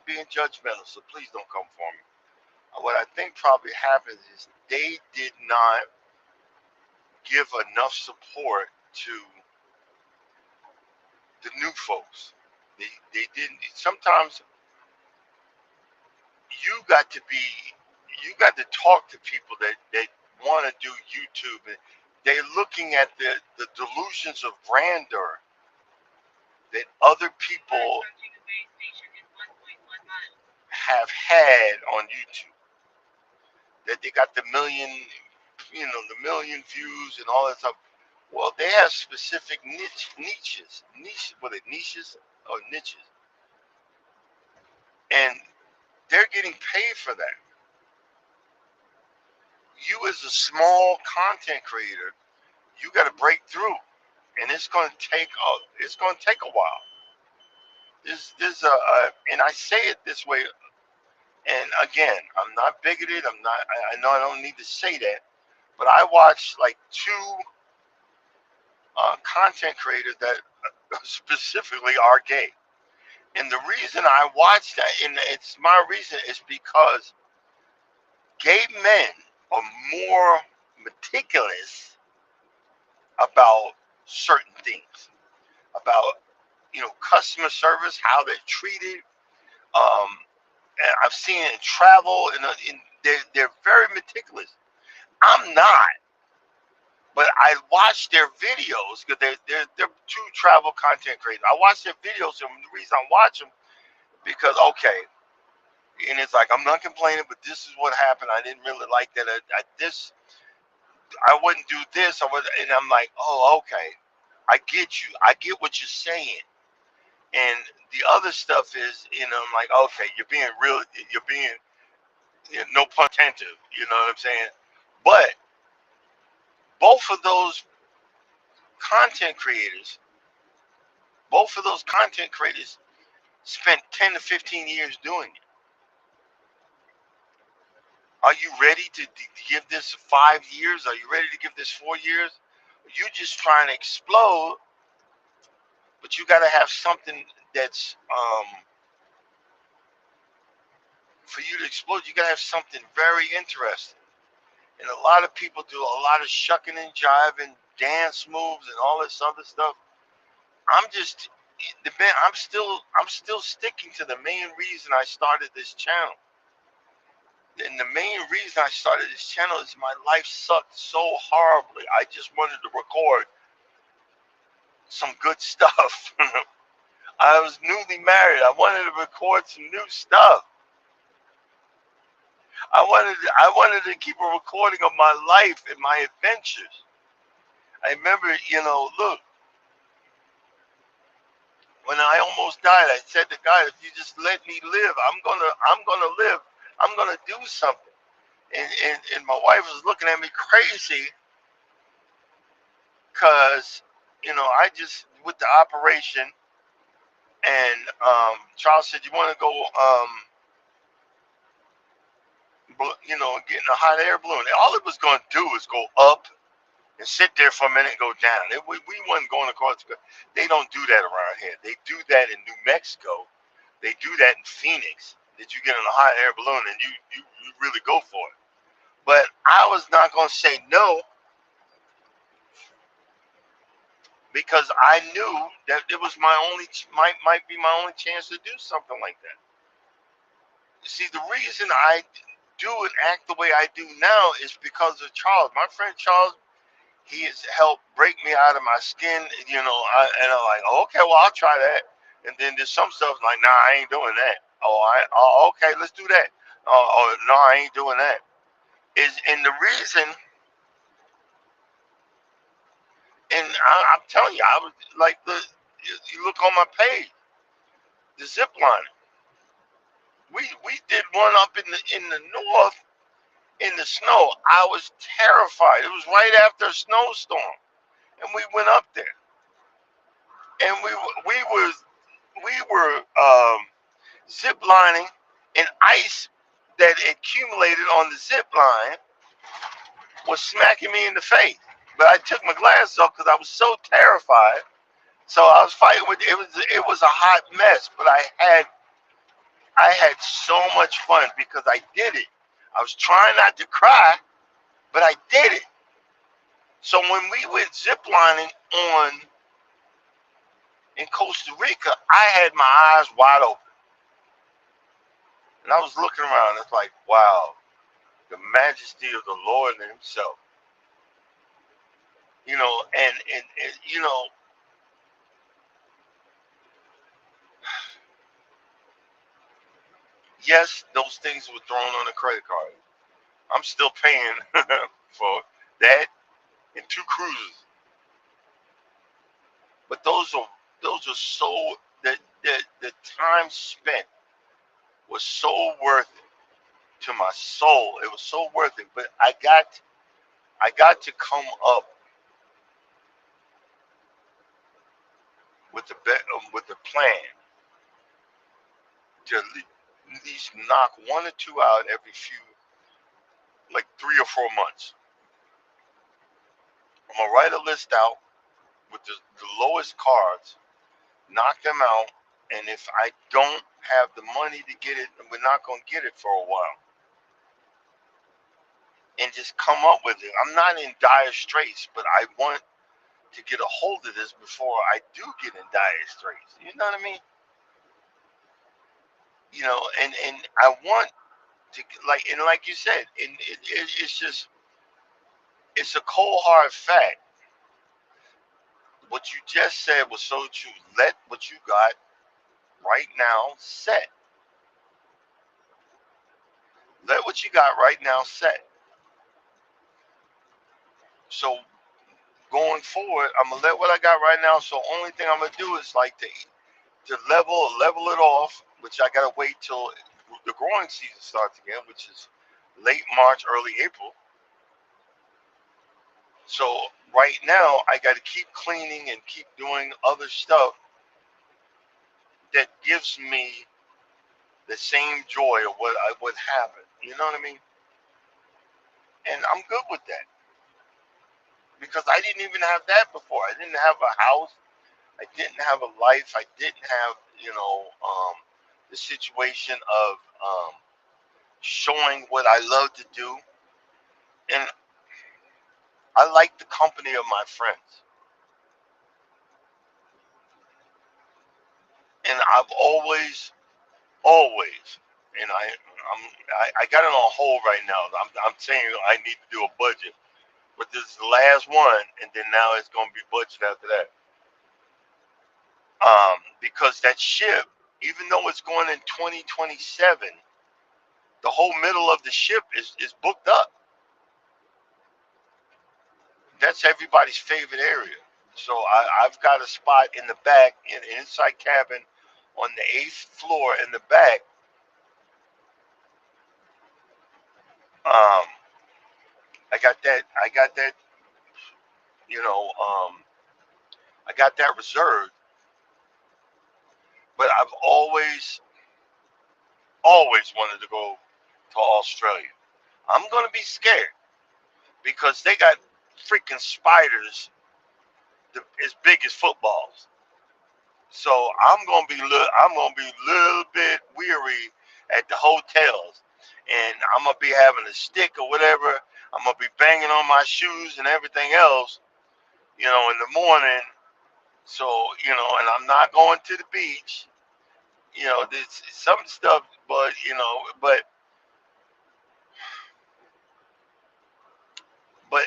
being judgmental, so please don't come for me. What I think probably happened is they did not give enough support to the new folks. They didn't. Sometimes you got to be, you got to talk to people that want to do YouTube, and they're looking at the delusions of grandeur that other people have had on YouTube. That they got the million views and all that stuff. Well, they have specific what are niches or niches, and they're getting paid for that. You as a small content creator, you got to break through, and it's going to take a while. And I say it this way, and again, I'm not bigoted. I know I don't need to say that, but I watch like two content creators that specifically are gay. And the reason I watch that, and it's my reason, is because gay men are more meticulous about certain things, about customer service, how they're treated. Um, and I've seen it in travel, and they're very meticulous. I'm not, but I watch their videos because they're two travel content creators. I watch their videos, and the reason I watch them because okay, and it's like I'm not complaining, but this is what happened. I didn't really like that. I wouldn't do this. And I'm like, oh, okay, I get you. I get what you're saying. And the other stuff is, I'm like, okay, you're being real. You're being, no pun intended. You know what I'm saying? But both of those content creators, both of those content creators spent 10 to 15 years doing it. Are you ready to give this 5 years? Are you ready to give this 4 years? You just trying to explode, but you got to have something that's for you to explode. You got to have something very interesting. And a lot of people do a lot of shucking and jiving, dance moves, and all this other stuff. I'm just the man, I'm still sticking to the main reason I started this channel. And the main reason I started this channel is my life sucked so horribly. I just wanted to record some good stuff. I was newly married. I wanted to record some new stuff. I wanted to keep a recording of my life and my adventures. I remember, look, when I almost died, I said to God, if you just let me live, I'm gonna live. I'm gonna do something. And my wife was looking at me crazy because, I just with the operation, and Charles said, you want to go, get in a hot air balloon. All it was going to do was go up and sit there for a minute and go down. We wasn't going across the. They don't do that around here. They do that in New Mexico. They do that in Phoenix. That you get in a hot air balloon and you really go for it. But I was not going to say no because I knew that it was might be my only chance to do something like that. See, the reason I do and act the way I do now is because of Charles. My friend Charles, he has helped break me out of my skin, and I'm like, oh, okay, well, I'll try that. And then there's some stuff like, nah, I ain't doing that. Okay, let's do that. Oh, no, I ain't doing that. And the reason, and I'm telling you, I was like you look on my page, the zip line. We did one up in the north in the snow. I was terrified. It was right after a snowstorm, and we went up there, and we were zip lining, and ice that accumulated on the zip line was smacking me in the face. But I took my glasses off because I was so terrified. So I was fighting with it was a hot mess, but I had so much fun because I did it. I was trying not to cry, but I did it. So when we went ziplining on in Costa Rica, I had my eyes wide open, and I was looking around. It's like, wow, the majesty of the Lord Himself. And yes, those things were thrown on a credit card. I'm still paying for that and two cruises. But those are so the time spent was so worth it to my soul. It was so worth it. But I got to come up with the plan to at least knock one or two out every few, like 3 or 4 months. I'm gonna write a list out with the lowest cards, knock them out, and if I don't have the money to get it, we're not gonna get it for a while. And just come up with it. I'm not in dire straits, but I want to get a hold of this before I do get in dire straits. You know what I mean? And I want to like you said, and it's a cold hard fact. What you just said was so true. Let what you got right now set. Let what you got right now set. So going forward, I'm gonna let what I got right now. So only thing I'm gonna do is like to level it off, which I gotta wait till the growing season starts again, which is late March, early April. So right now I gotta keep cleaning and keep doing other stuff that gives me the same joy of what I would have it. You know what I mean? And I'm good with that because I didn't even have that before. I didn't have a house. I didn't have a life. I didn't have, the situation of showing what I love to do. And I like the company of my friends. And I've always, and I got it on hold right now. I'm saying I need to do a budget, but this is the last one, and then now it's gonna be budget after that. Because that ship, even though it's going in 2027, the whole middle of the ship is booked up. That's everybody's favorite area. So I've got a spot in the back, in an inside cabin, on the eighth floor in the back. Um, I got that. I got that. You know, I got that reserved. But I've always wanted to go to Australia. I'm gonna be scared because they got freaking spiders as big as footballs. So I'm gonna be a little bit weary at the hotels, and I'm gonna be having a stick or whatever. I'm gonna be banging on my shoes and everything else, in the morning. So and I'm not going to the beach. There's some stuff, but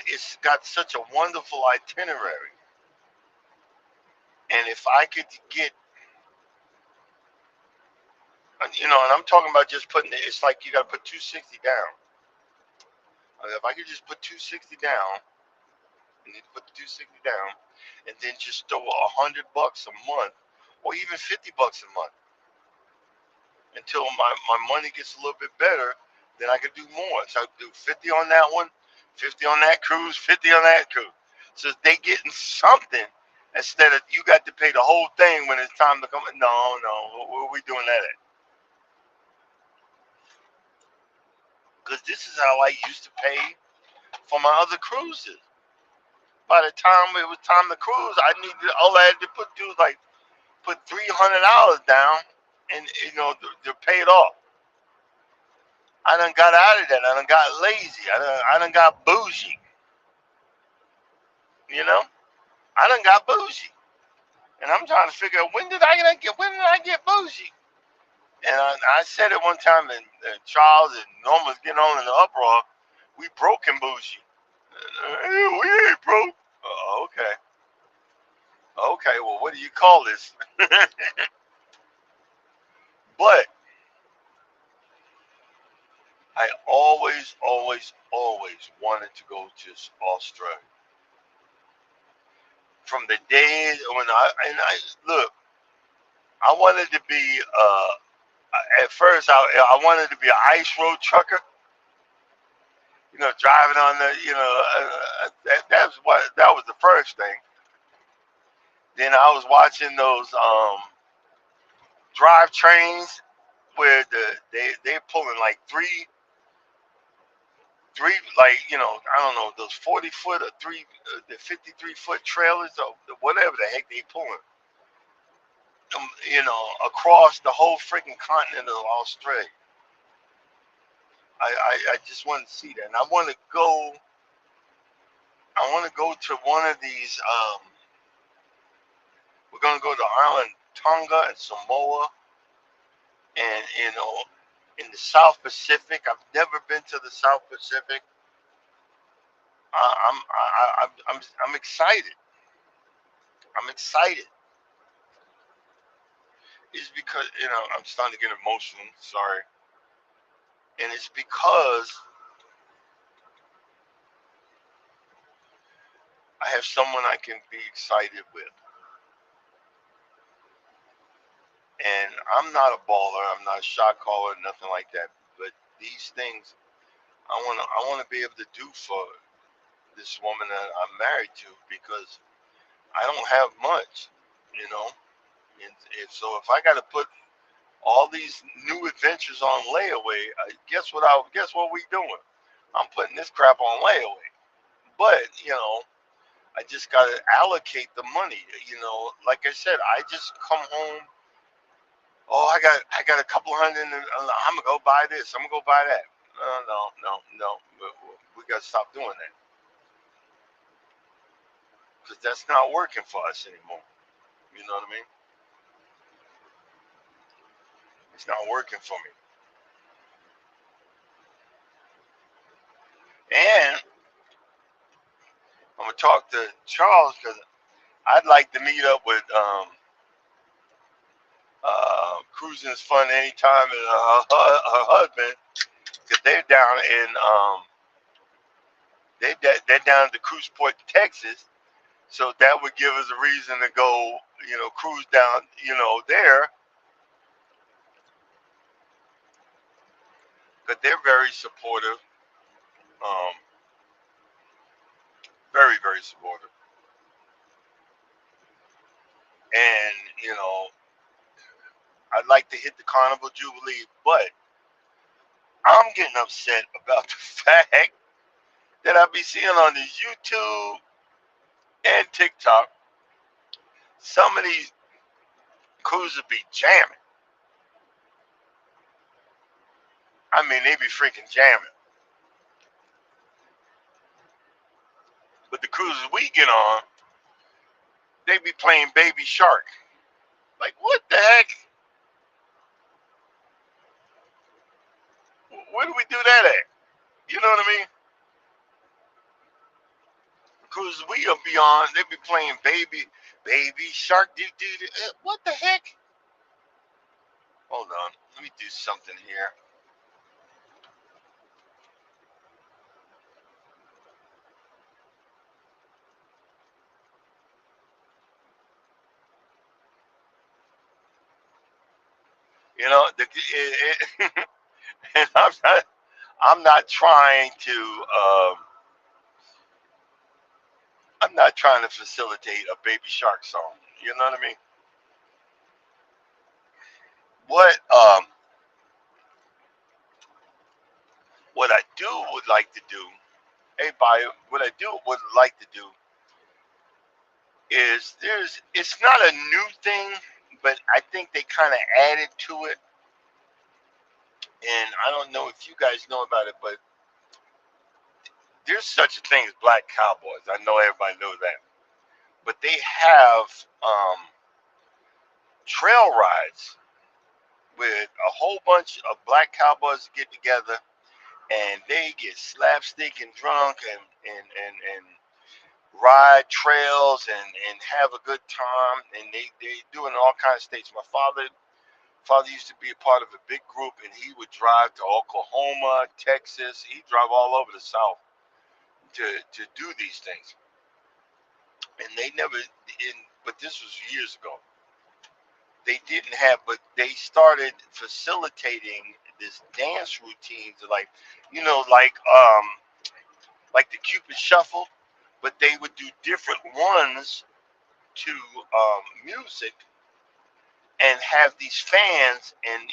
it's got such a wonderful itinerary. And if I could get, and I'm talking about just putting it, it's like you got to put 260 down. If I could just put 260 down, you need to put the 260 down, and then just throw $100 a month, or even $50 a month, until my money gets a little bit better, then I could do more. So I could do 50 on that one, 50 on that cruise, 50 on that cruise. So they getting something instead of you got to pay the whole thing when it's time to come. No, no, where are we doing that at? Because this is how I used to pay for my other cruises. By the time it was time to cruise, all I had to do was like put $300 down, and they're paid off. I done got out of that. I done got lazy. I done got bougie. You know, I done got bougie, and I'm trying to figure out when did I get bougie? And I said it one time, and Charles and Norma was getting on in the uproar. We broke and bougie. We ain't broke. Okay. Okay. Well, what do you call this? But I always wanted to go to Australia. From the days when I look, I wanted to be at first I wanted to be an ice road trucker. Driving on the that was the first thing. Then I was watching those drive trains where they're pulling like three, like I don't know, those 40 foot or the 53 foot trailers or whatever the heck they pulling, across the whole freaking continent of Australia. I just want to see that, and I want to go to one of these. We're gonna go to island Tonga and Samoa, and in the South Pacific. I've never been to the South Pacific. I'm excited. I'm excited. It's because I'm starting to get emotional. Sorry, and it's because I have someone I can be excited with, and I'm not a baller. I'm not a shot caller, nothing like that. But these things I want to be able to do for this woman that I'm married to, because I don't have much, you know. And so if I got to put all these new adventures on layaway, guess what we doing? I'm putting this crap on layaway. But I just got to allocate the money. Like I said, I just come home. Oh, I got a couple hundred. I'm gonna go buy this. I'm gonna go buy that. No. We got to stop doing that, because that's not working for us anymore. You know what I mean? It's not working for me. And I'm gonna talk to Charles because I'd like to meet up with Cruising is Fun Anytime and her husband because they're down in they're down at the cruise port, Texas. So that would give us a reason to go, cruise down, there, because they're very supportive, um, very very supportive, and I'd like to hit the Carnival Jubilee, but I'm getting upset about the fact that I be seeing on this YouTube and TikTok some of these cruisers be jamming. I mean, they be freaking jamming. But the cruises we get on, they be playing Baby Shark. Like, what the heck? Where do we do that at? You know what I mean? Cruises we be on, they be playing Baby Shark. What the heck? Hold on, let me do something here. You know, and I'm not trying to. I'm not trying to facilitate a Baby Shark song. You know what I mean? What what I do would like to do, hey, Bio, what I do would like to do is it's not a new thing, but I think they kind of added to it, and I don't know if you guys know about it, but there's such a thing as black cowboys. I know everybody knows that, but they have trail rides with a whole bunch of black cowboys get together, and they get slapstick and drunk and ride trails and have a good time, and they do it in all kinds of states. My father used to be a part of a big group, and he would drive to Oklahoma, Texas. He'd drive all over the South to do these things, and they never in. But this was years ago. They didn't have, but they started facilitating this dance routines, like like the Cupid Shuffle, but they would do different ones to music and have these fans, and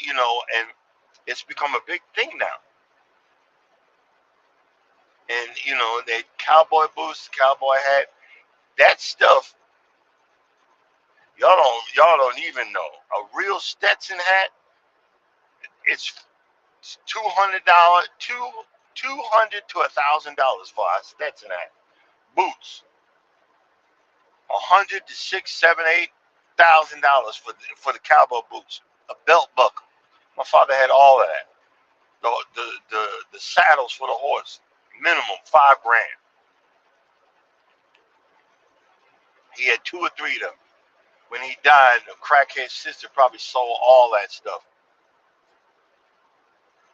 and it's become a big thing now. And they cowboy boots, cowboy hat, that stuff y'all don't even know. A real Stetson hat, it's $200, $200 to $1,000 for a Stetson hat. Boots, 100 to six, seven, $8,000 for the cowboy boots. A belt buckle. My father had all of that. The saddles for the horse, minimum 5 grand. He had two or three of them. When he died, a crackhead sister probably sold all that stuff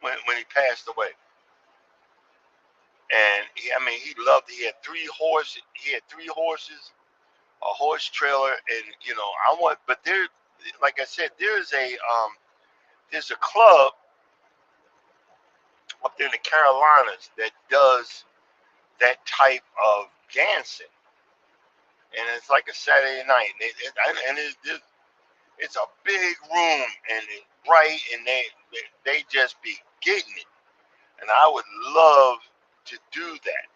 when he passed away. And I mean, he loved. He had 3 horses. He had 3 horses, a horse trailer, and I want. But there, like I said, there's a club up there in the Carolinas that does that type of dancing, and it's like a Saturday night, and it's a big room, and it's bright, and they just be getting it, and I would love to do that.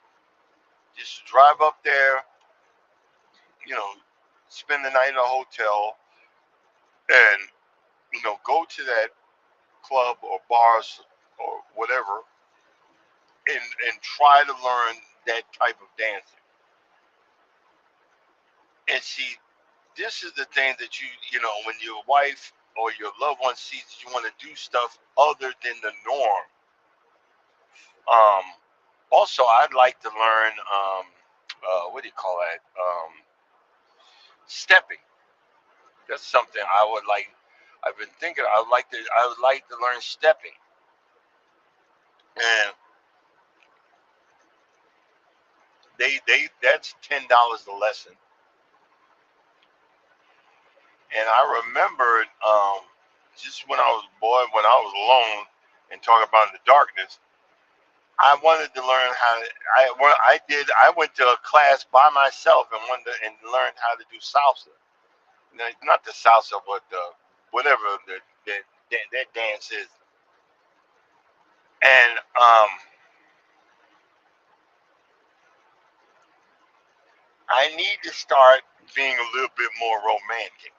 Just drive up there, you know, spend the night in a hotel, and go to that club or bars or whatever, and try to learn that type of dancing. And see, this is the thing that when your wife or your loved one sees that you want to do stuff other than the norm. Um, Also, I'd like to learn what do you call that? Stepping. That's something I would like. I've been thinking. I would like to learn stepping, and they that's $10 a lesson. And I remembered just when I was a boy, when I was alone and talking about in the darkness, I wanted to learn how to. I went to a class by myself and wanted to, and learned how to do salsa. Not the salsa, but whatever that dance is. And I need to start being a little bit more romantic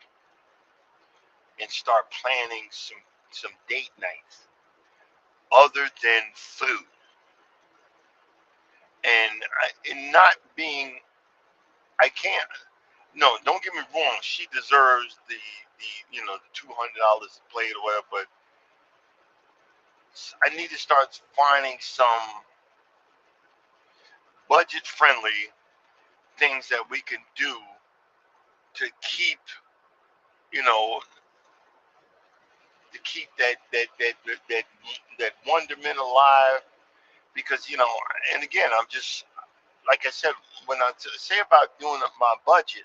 and start planning some date nights other than food, and not being. I can't. No, don't get me wrong. She deserves the $200 a plate or whatever. But I need to start finding some budget friendly things that we can do to keep you know that wonderment alive. Because and again, I'm just like I said, when I say about doing my budget,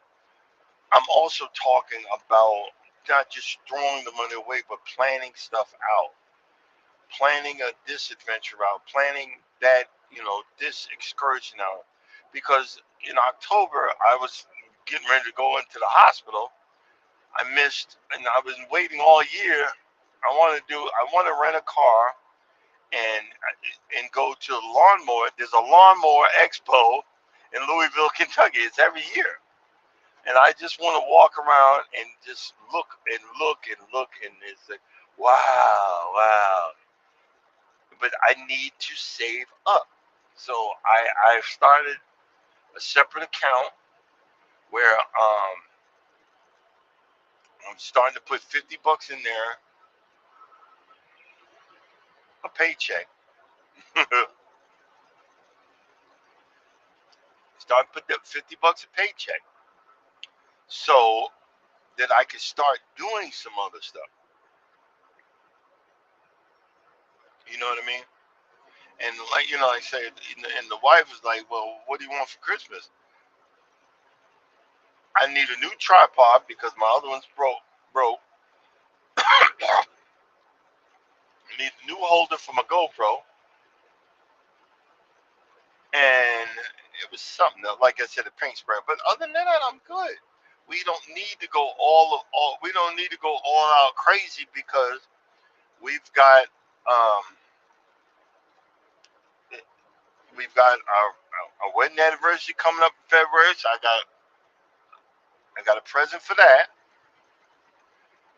I'm also talking about not just throwing the money away, but planning stuff out, planning this adventure out, planning that this excursion out. Because in October I was getting ready to go into the hospital. I missed, and I've been waiting all year. I want to rent a car and go to a lawnmower. There's a lawnmower expo in Louisville, Kentucky. It's every year, and I just want to walk around and just look and look and look, and it's like, wow, wow. But I need to save up, so I've started a separate account where I'm starting to put $50 in there, a paycheck. Start putting up $50 a paycheck, so that I can start doing some other stuff. You know what I mean? And like I said, and the wife was like, "Well, what do you want for Christmas?" I need a new tripod because my other one's broke. Broke. I need a new holder for my GoPro, and it was something that, like I said, a paint spray. But other than that, I'm good. We don't need to go all. We don't need to go all out crazy because we've got um we've got our wedding anniversary coming up in February. So I got a present for that,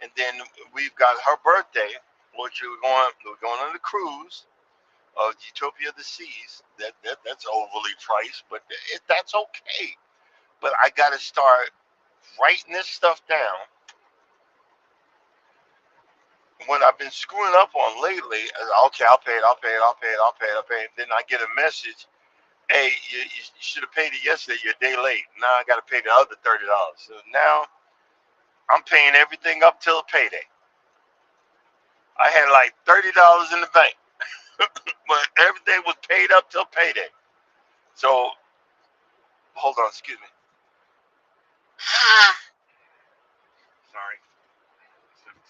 and then we've got her birthday, which we're going on the cruise of Utopia of the Seas. That's overly priced, but that's okay. But I got to start writing this stuff down. What I've been screwing up on lately is, okay, I'll pay it, I'll pay it, I'll pay it, I'll pay it, I'll pay it. Then I get a message, hey, you should have paid it yesterday. You're a day late. Now I got to pay the other $30. So now I'm paying everything up till payday. I had like $30 in the bank, but everything was paid up till payday. So hold on, excuse me. Sorry,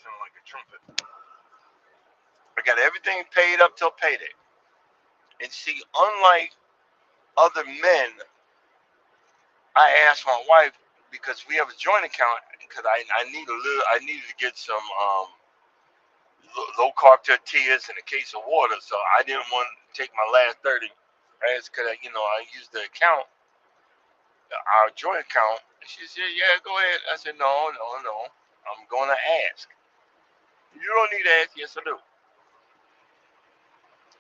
sound like a trumpet. I got everything paid up till payday. And see, unlike other men, I asked my wife because we have a joint account because I needed to get some low carb tortillas and a case of water, so I didn't want to take my last 30. I asked, could I used the account, our joint account. And she said, yeah, go ahead. I said, no, no, no. I'm going to ask. You don't need to ask. Yes, I do.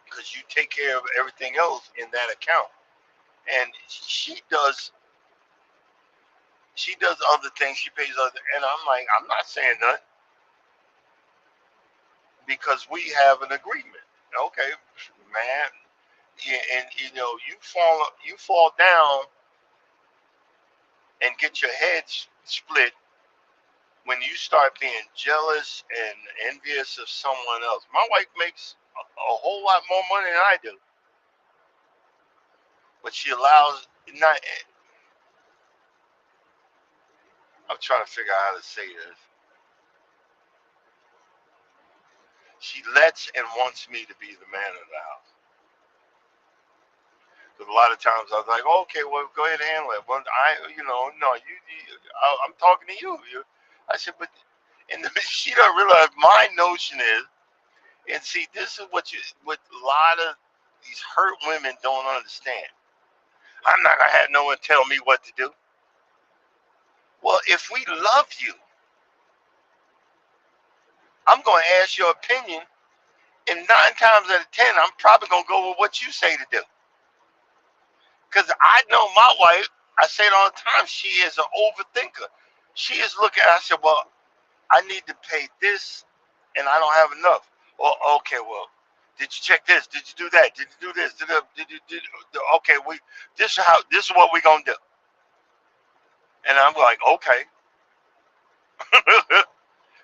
Because you take care of everything else in that account. And she does other things. She pays other, and I'm like, I'm not saying nothing. because we have an agreement. Okay, man, and you fall down and get your head split when you start being jealous and envious of someone else. My wife makes a whole lot more money than I do, but she allows not. I'm trying to figure out how to say this. She lets and wants me to be the man of the house. Because a lot of times I was like, okay, well, go ahead and handle it. Well, no, I'm talking to you. I said, but, and she don't realize my notion is, and see, this is what a lot of these hurt women don't understand. I'm not gonna have no one tell me what to do. Well, if we love you, I'm gonna ask your opinion, and 9 times out of 10, I'm probably gonna go with what you say to do. Because I know my wife, I say it all the time, she is an overthinker. She is looking, I said, well, I need to pay this and I don't have enough. Well, okay, well, did you check this? Did you do that? Did you do this? Okay, this is what we're gonna do. And I'm like, okay.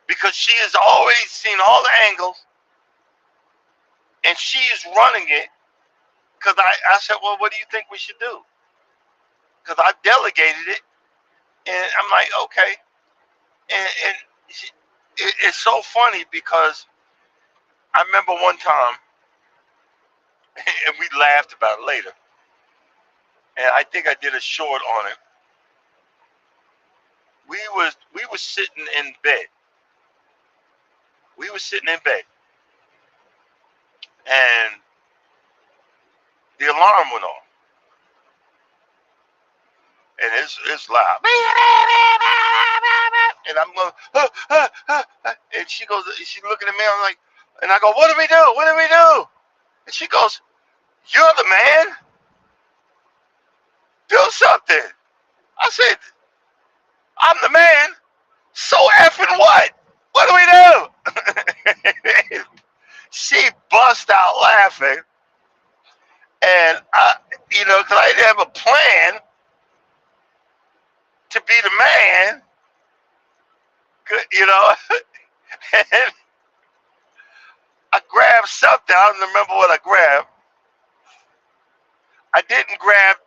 Because she has already seen all the angles and she is running it. Because I said, well, what do you think we should do? Because I delegated it. And I'm like, okay. And it's so funny because I remember one time, and we laughed about it later, and I think I did a short on it. We were sitting in bed. We were sitting in bed, and the alarm went off, and it's loud. And I'm going, and she goes, she's looking at me. I'm like, and I go, what do we do? What do we do? And she goes, you're the man. Do something. I said, I'm the man. So effing what? What do we do? She bust out laughing, and because I didn't have a plan to be the man, you know, and I grabbed something. I don't remember what I grabbed. I didn't grab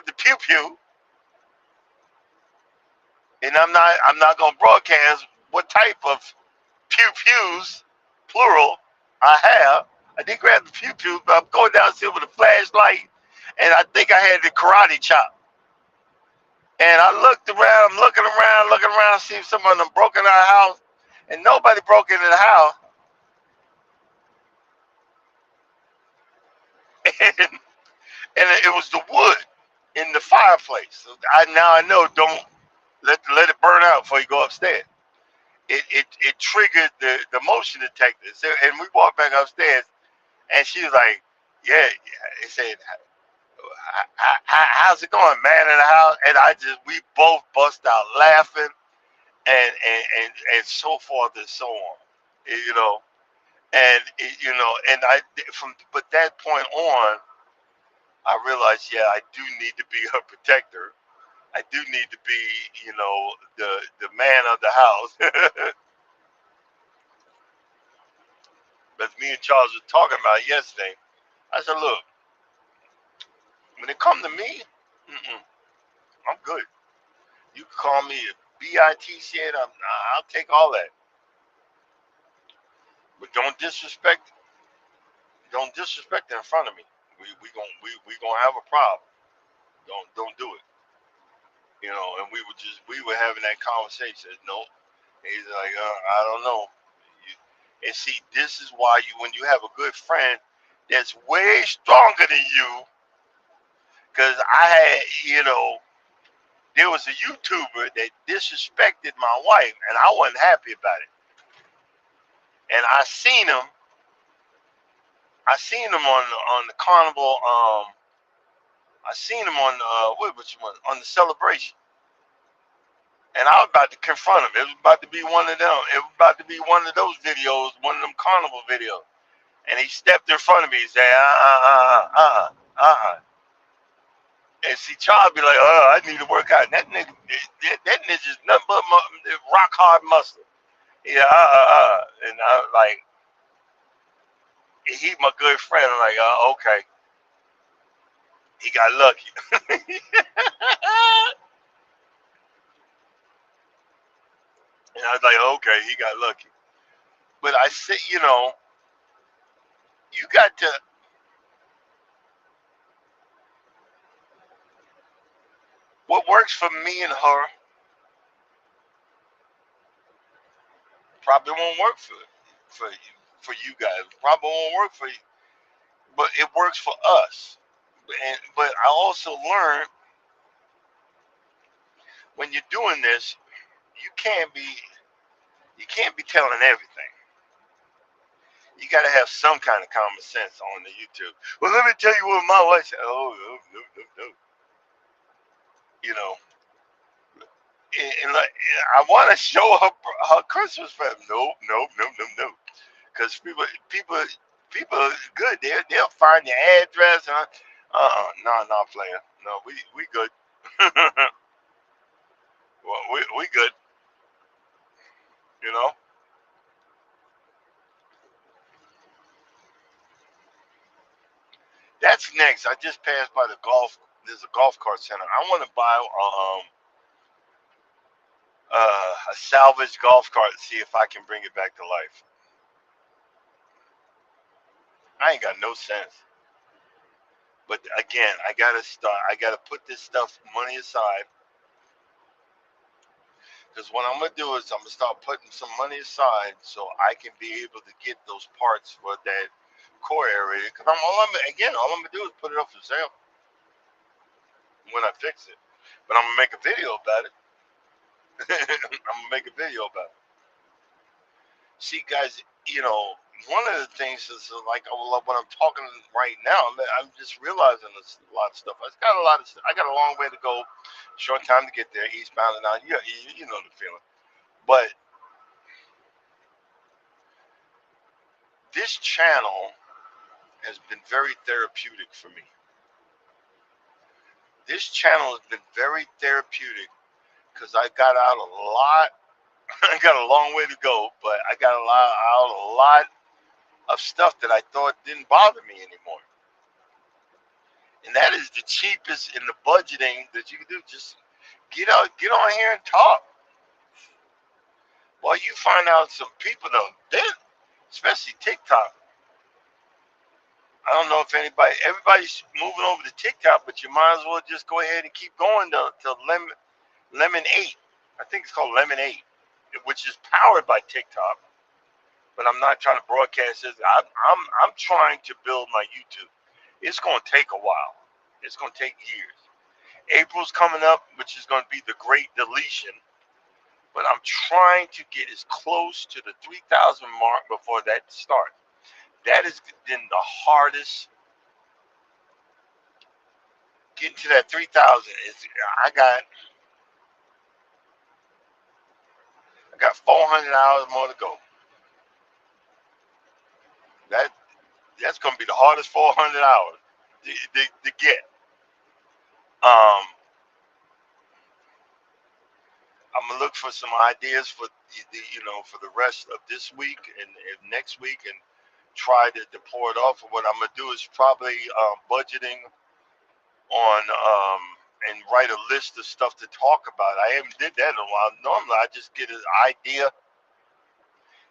the pew pew, and I'm not gonna broadcast what type of pew pews, plural, I have. I didn't grab the pew pew, but I'm going downstairs with a flashlight, and I think I had the karate chop. And I looked around, I'm looking around, see if someone had broken our house, and nobody broke into the house. And, and it was the wood in the fireplace. So I know don't let it burn out before you go upstairs. It triggered the motion detector. So, and we walked back upstairs, and she was like, "Yeah," it said, "How's it going, man in the house?" And we both bust out laughing, and so forth and so on, you know. And and but that point on, I realized, yeah, I do need to be her protector. I do need to be, the man of the house. But me and Charles were talking about it yesterday. I said, look, when it come to me, mm-mm, I'm good. You can call me a bitch. I'll take all that, but don't disrespect it in front of me. We gonna have a problem. Don't do it. And we were having that conversation. No, he's like, I don't know. And see, this is why when you have a good friend that's way stronger than you, because there was a YouTuber that disrespected my wife, and I wasn't happy about it. And I seen him on the carnival. I seen him on which one? On the celebration. And I was about to confront him. It was about to be one of them. It was about to be one of those videos, one of them carnival videos. And he stepped in front of me and said, And see, Charles be like, I need to work out. And that nigga, that nigga is nothing but rock hard muscle. Yeah, And I was like, he my good friend. I'm like, okay. He got lucky. And I was like, okay, he got lucky. But I said, you got to, what works for me and her probably won't work for you guys. Probably won't work for you, but it works for us. But I also learned when you're doing this, you can't be you can't be telling everything. You got to have some kind of common sense on the YouTube. Well, let me tell you what my wife said. Oh, no, no, no, no. You know, and like, I want to show her Christmas present. No, no, no, no, no. Because people are good. They'll find your address. And no, player. No, we good. Well, we good. You know. That's next. I just passed by the golf. There's a golf cart center. I want to buy a salvaged golf cart and see if I can bring it back to life. I ain't got no sense. But again, I gotta start. I gotta put this stuff money aside because what I'm gonna do is I'm gonna start putting some money aside so I can be able to get those parts for that core area. Because all I'm gonna do is put it up for sale when I fix it. But I'm gonna make a video about it. I'm gonna make a video about it. See, guys, one of the things is like what I'm talking right now. I'm just realizing there's a lot of stuff. I got a long way to go, short time to get there, eastbound and out. You know the feeling. But this channel has been very therapeutic for me. This channel has been very therapeutic because I got out a lot. I got a long way to go, but I got a lot of stuff that I thought didn't bother me anymore. And that is the cheapest in the budgeting that you can do. Just get on here and talk. Well, you find out some people though, especially TikTok. I don't know if everybody's moving over to TikTok, but you might as well just go ahead and keep going to Lemon 8. I think it's called Lemon 8, which is powered by TikTok. But I'm not trying to broadcast this. I'm trying to build my YouTube. It's going to take a while. It's going to take years. April's coming up, which is going to be the great deletion. But I'm trying to get as close to the 3,000 mark before that starts. That has been the hardest. Getting to that 3,000 is I got 400 hours more to go. That that's gonna be the hardest 400 hours to get. Um, I'm gonna look for some ideas for for the rest of this week and next week and try to pour it off. And what I'm gonna do is probably budgeting on and write a list of stuff to talk about. I haven't did that in a while. Normally I just get an idea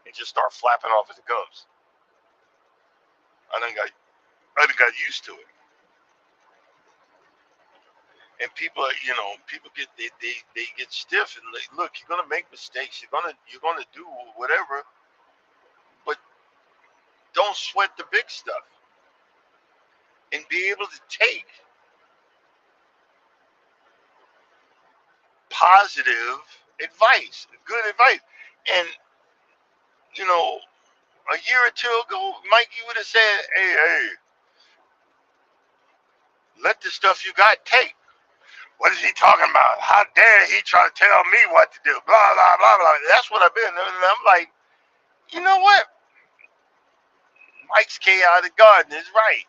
and just start flapping off as it goes. I done got used to it. And people they get stiff and look, you're gonna make mistakes. You're gonna do whatever, but don't sweat the big stuff and be able to take positive advice, good advice. And you know, a year or two ago, Mike, you would have said, "Hey, let the stuff you got take." What is he talking about? How dare he try to tell me what to do? Blah, blah, blah, blah. That's what I've been. And I'm like, you know what? Mike's K out of the garden is right.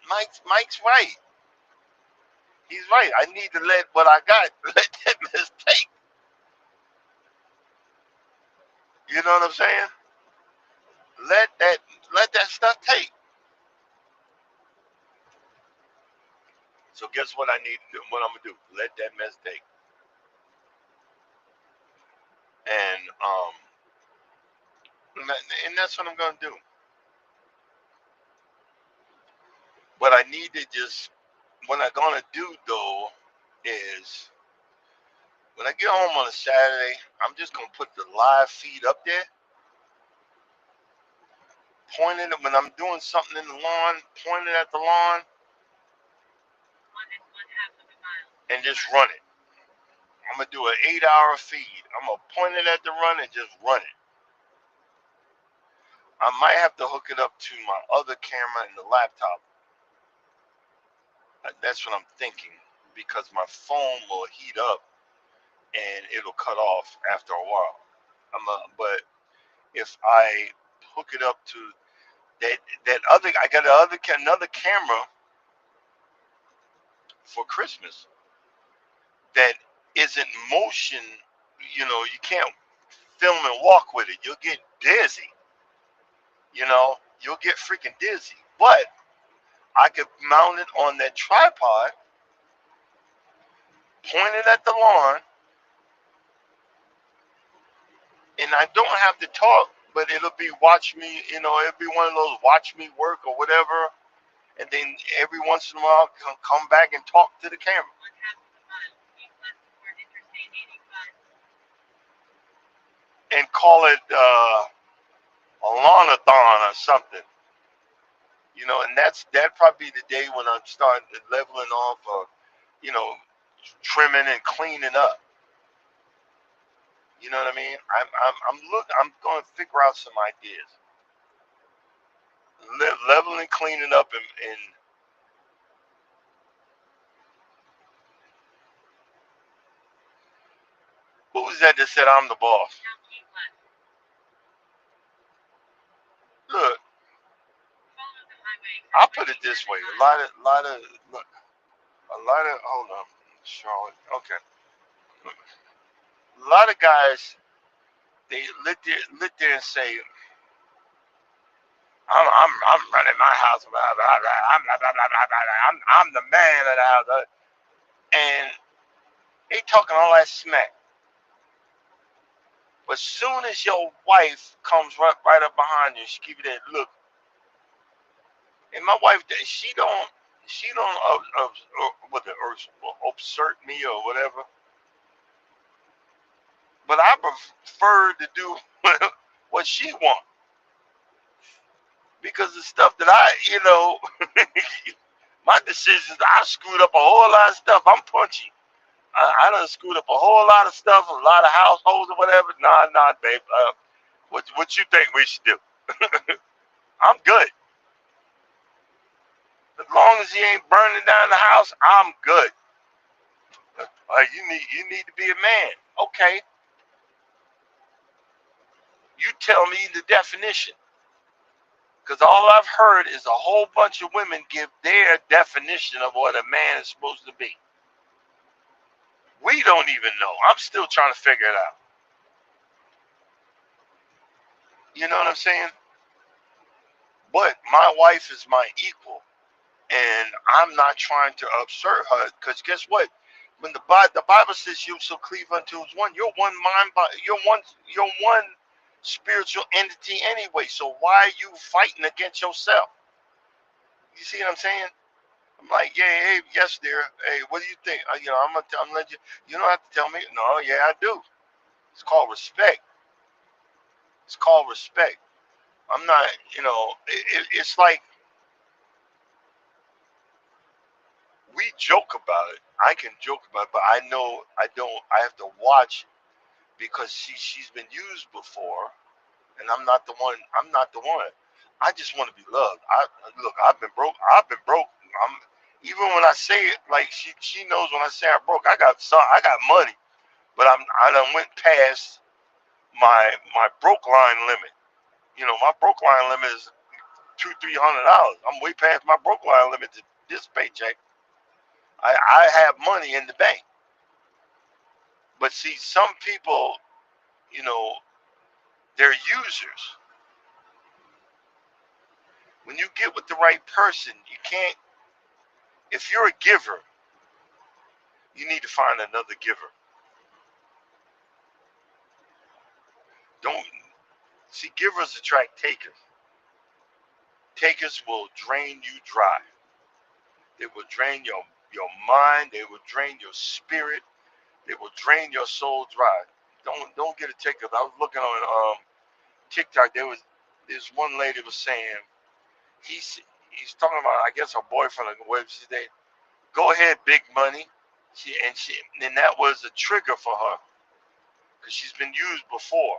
Mike's right. He's right. I need to let what I got, let that mistake. You know what I'm saying? Let that let that stuff take. So guess what I need to do? What I'm gonna do? Let that mess take. And and that's what I'm gonna do. What I need to just what I'm gonna do though is when I get home on a Saturday, I'm just gonna put the live feed up there, pointing it when I'm doing something in the lawn, pointing at the lawn, and just run it. I'm gonna do an 8-hour feed. I'm gonna point it at the run and just run it. I might have to hook it up to my other camera in the laptop. That's what I'm thinking because my phone will heat up and it'll cut off after a while. But if I hook it up to that other, I got another camera for Christmas that isn't motion. You can't film and walk with it. You'll get dizzy. You'll get freaking dizzy. But I could mount it on that tripod, point it at the lawn, and I don't have to talk, but it'll be watch me, it'll be one of those watch me work or whatever, and then every once in a while come back and talk to the camera and call it a lawnathon or something, and that probably be the day when I'm starting leveling off, you know, trimming and cleaning up. You know what I mean? I'm going to figure out some ideas, leveling, cleaning up, and who was that said I'm the boss? Look, I'll put it this way: look, a lot of hold on, Charlotte. Okay, look, a lot of guys they lit there and say, I'm running my house, blah, blah, blah, I'm blah, blah, blah, blah, blah, I'm the man of the house, and they talking all that smack. But soon as your wife comes right up behind you, she give you that look. And my wife, she don't what the assert me or whatever. But I prefer to do what she wants because the stuff that my decisions, I screwed up a whole lot of stuff. I'm punchy. I done screwed up a whole lot of stuff, a lot of households or whatever. Nah, babe. What you think we should do? I'm good. As long as he ain't burning down the house, I'm good. You need to be a man. Okay, you tell me the definition. Because all I've heard is a whole bunch of women give their definition of what a man is supposed to be. We don't even know. I'm still trying to figure it out. You know what I'm saying? But my wife is my equal, and I'm not trying to upset her. Because guess what? When the Bible says you shall cleave unto one, you're one mind, you're one spiritual entity anyway. So why are you fighting against yourself? You see what I'm saying? I'm like, yeah, hey, yes, dear. Hey, what do you think? I'm let you. You don't have to tell me. No, yeah, I do. It's called respect. It's called respect. I'm not, it's like we joke about it. I can joke about it, but I know I don't. I have to watch because she's been used before, and I'm not the one. I'm not the one. I just want to be loved. Look. I've been broke. Even when I say it, like she knows when I say I'm broke, I got money, but I done went past my broke line limit. You know, my broke line limit is $200-300. I'm way past my broke line limit to this paycheck. I have money in the bank, but see, some people, you know, they're users. When you get with the right person, you can't. If you're a giver, you need to find another giver. Don't see givers attract takers. Takers will drain you dry. They will drain your mind. They will drain your spirit. They will drain your soul dry. Don't get a taker. I was looking on TikTok. This one lady was saying he's talking about, I guess, her boyfriend or whatever she said. Go ahead, big money. And that was a trigger for her because she's been used before.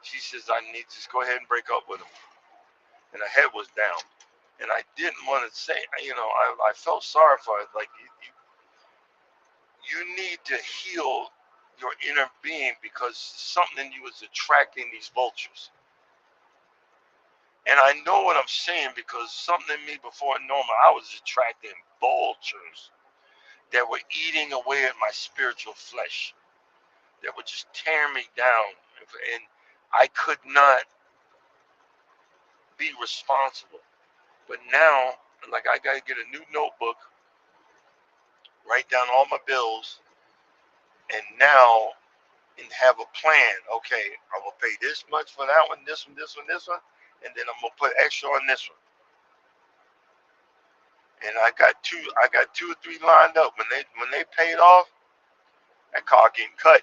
She says, I need to just go ahead and break up with him. And her head was down. And I didn't want to say, I felt sorry for her. Like, you need to heal your inner being because something in you is attracting these vultures. And I know what I'm saying because something in me before normal, I was attracting vultures that were eating away at my spiritual flesh, that would just tear me down. And I could not be responsible. But now, like, I got to get a new notebook, write down all my bills, and now and have a plan. Okay, I'm gonna pay this much for that one, this one, this one, this one, and then I'm gonna put extra on this one. And I got two or three lined up. When they paid off, that car getting cut.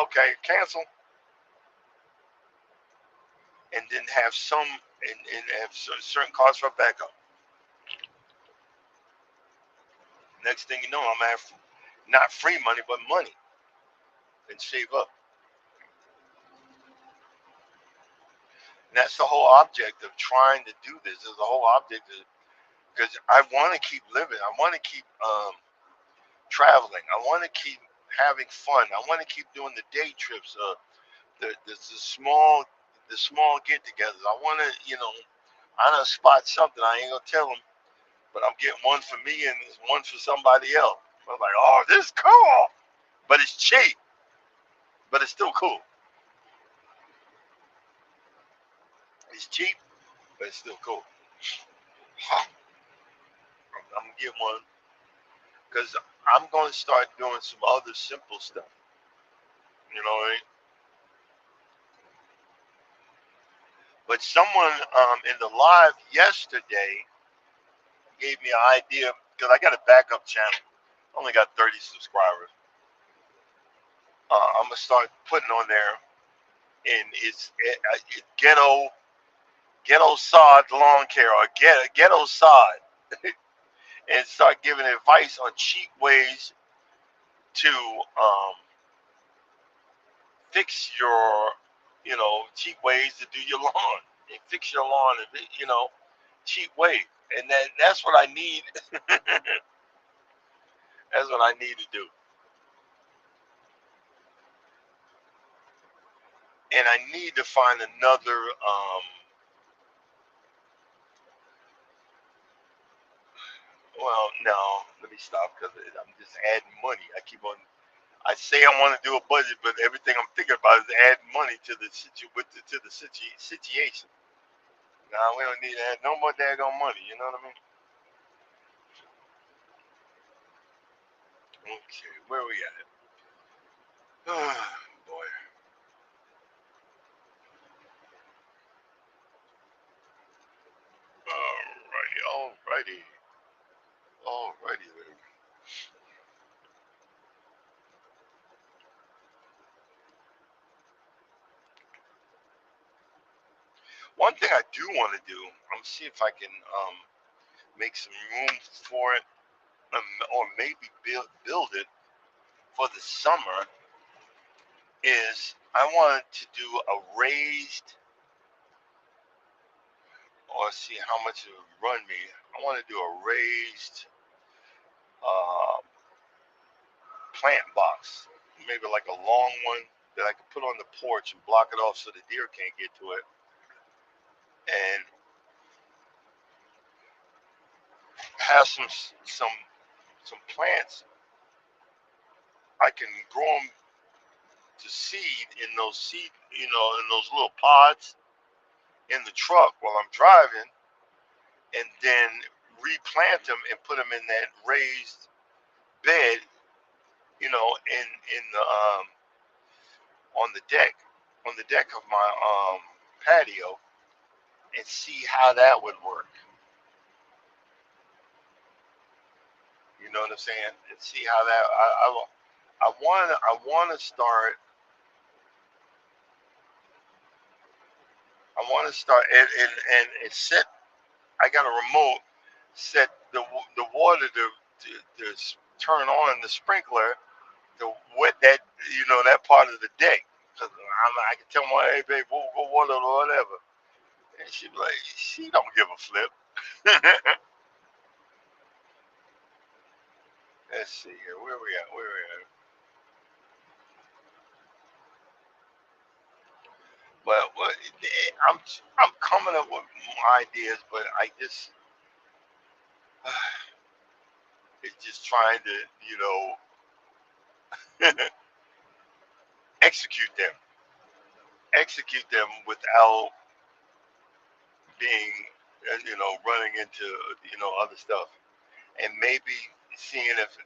Okay, cancel, and then have and have certain costs for backup. Next thing you know, I'm gonna have not free money but money and save up. And that's the whole object of trying to do this. Is the whole object is because I want to keep living. I want to keep traveling. I want to keep having fun. I want to keep doing the day trips, the small get-togethers. I want to, I don't spot something. I ain't gonna tell them, but I'm getting one for me and one for somebody else. I'm like, oh, this is cool, but it's cheap, but it's still cool. It's cheap, but it's still cool. I'm gonna get one because I'm gonna start doing some other simple stuff. You know what I mean? But someone in the live yesterday gave me an idea because I got a backup channel. I only got 30 subscribers. I'm gonna start putting on there, and it's ghetto sod lawn care or ghetto sod, and start giving advice on cheap ways to fix your, cheap ways to do your lawn and fix your lawn, and cheap way. And that's what I need. That's what I need to do. And I need to find another. Well, no, let me stop because I'm just adding money. I keep on. I say I want to do a budget, but everything I'm thinking about is adding money to the situation. Now we don't need to add no more daggone money. You know what I mean? Okay, where we at? Boy. Alrighty, alrighty then. One thing I do want to do, I'm see if I can make some room for it, or maybe build it for the summer. Is I wanted to do a raised or see how much it would run me. I want to do a raised uh, plant box, maybe like a long one that I could put on the porch and block it off so the deer can't get to it, and have some plants. I can grow them to seed in those in those little pods in the truck while I'm driving, and then replant them and put them in that raised bed, in the on the deck of my patio, and see how that would work. You know what I'm saying? And see how that I want to start and set. I got a remote set the water to turn on the sprinkler to wet that that part of the deck. Cause I can tell my, hey babe, go water or whatever, and she be like, she don't give a flip. Let's see here, where we at? Where we at? But I'm I'm coming up with ideas, but I just it's just trying to execute them, execute them without being running into other stuff, and maybe seeing if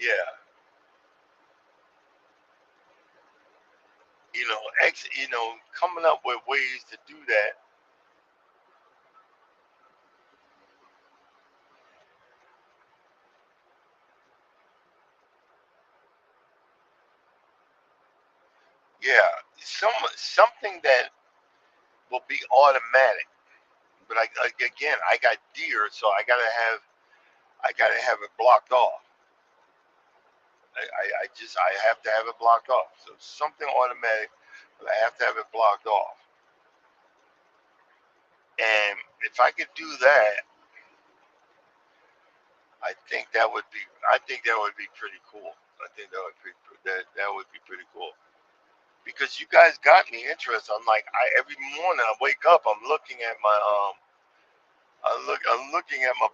yeah, coming up with ways to do that. Yeah, something that will be automatic. But again, I got deer, so I gotta have it blocked off. I have to have it blocked off. So something automatic, but I have to have it blocked off. And if I could do that, I think that would be pretty cool. I think that would be pretty cool. Because you guys got me interested. I'm like, every morning I wake up, I'm looking at my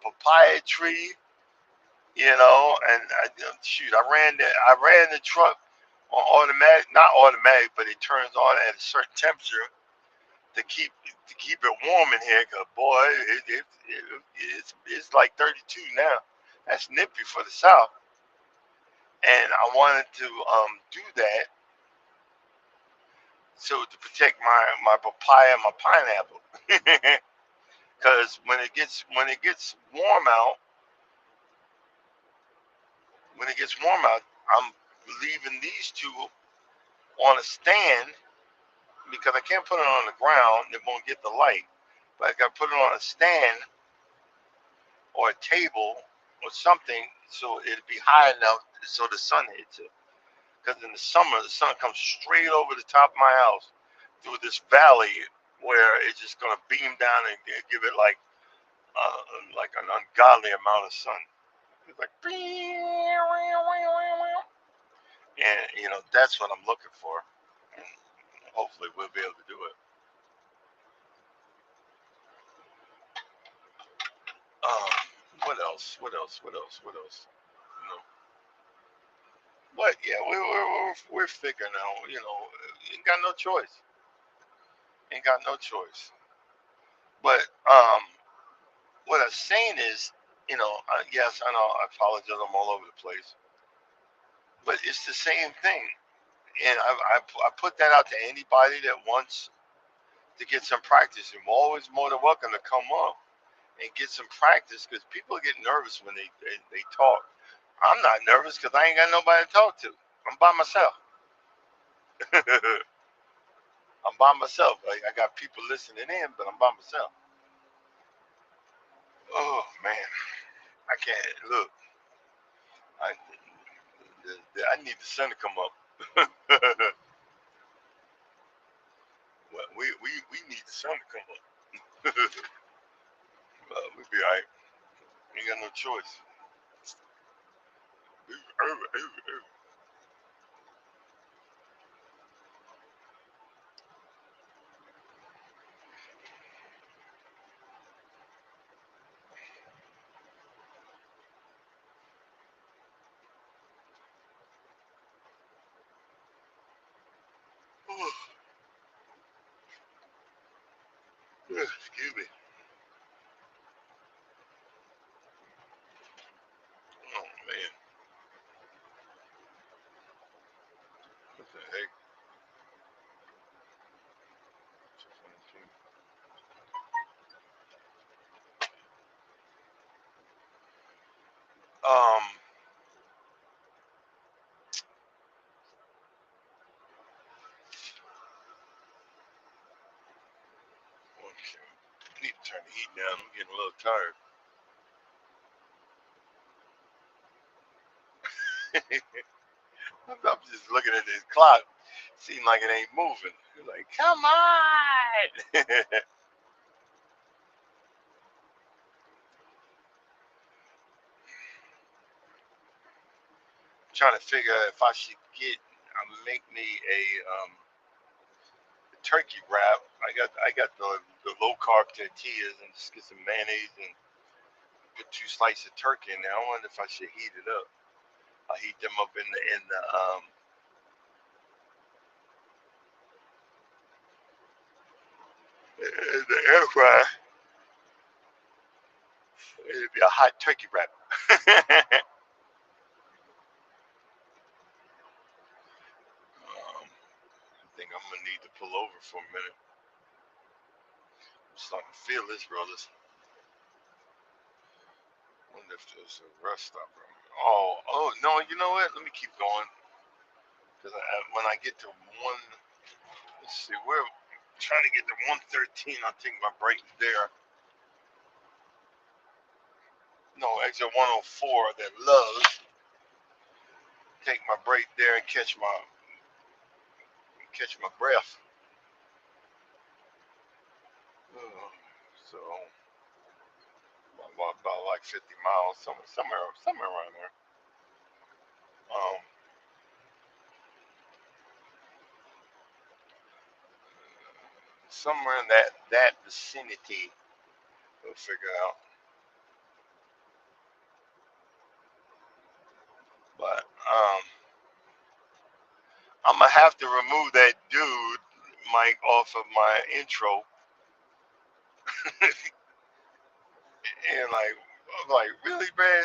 papaya tree, and I ran the truck on automatic, not automatic, but it turns on at a certain temperature to keep it warm in here. Cause boy, it's like 32 now. That's nippy for the south, and I wanted to do that so to protect my papaya and my pineapple. Because when it gets warm out, I'm leaving these two on a stand because I can't put it on the ground. It won't get the light. But I got to put it on a stand or a table or something so it'll be high enough so the sun hits it. Because in the summer, the sun comes straight over the top of my house through this valley where it's just gonna beam down and give it like an ungodly amount of sun. It's like, and that's what I'm looking for. And hopefully, we'll be able to do it. What else? What else? What else? What else? You know, but yeah, we're figuring out. Ain't got no choice. Ain't got no choice. But what I'm saying is, yes, I know I apologize. I'm all over the place, but it's the same thing. And I put that out to anybody that wants to get some practice. You're always more than welcome to come up and get some practice because people get nervous when they talk. I'm not nervous because I ain't got nobody to talk to. I'm by myself. I'm by myself. I got people listening in, but I'm by myself. Oh man, I can't look. I I need the sun to come up. Well, we need the sun to come up. We'll be alright. Ain't got no choice. Excuse me. Oh man, what the heck? Um. Okay. I need to turn the heat down. I'm getting a little tired. I'm just looking at this clock. Seems like it ain't moving. You're like, come on. Trying to figure out if I should make me a turkey wrap. I got the low carb tortillas and just get some mayonnaise and put 2 slices of turkey in there. I wonder if I should heat it up. I heat them up in the air fryer. It'd be a hot turkey wrap. I think I'm gonna need to pull over for a minute. I'm starting to feel this, brothers. I wonder if there's a rest stop. Oh no! You know what? Let me keep going because when I get to one, let's see, we're trying to get to 113. I'll take my break there. No, exit 104. That Loves. Take my break there and catch my breath. So about like 50 miles, somewhere around there. Um, Somewhere in that vicinity, we'll figure out. But I'm gonna have to remove that dude Mike off of my intro, and I'm like, really, man?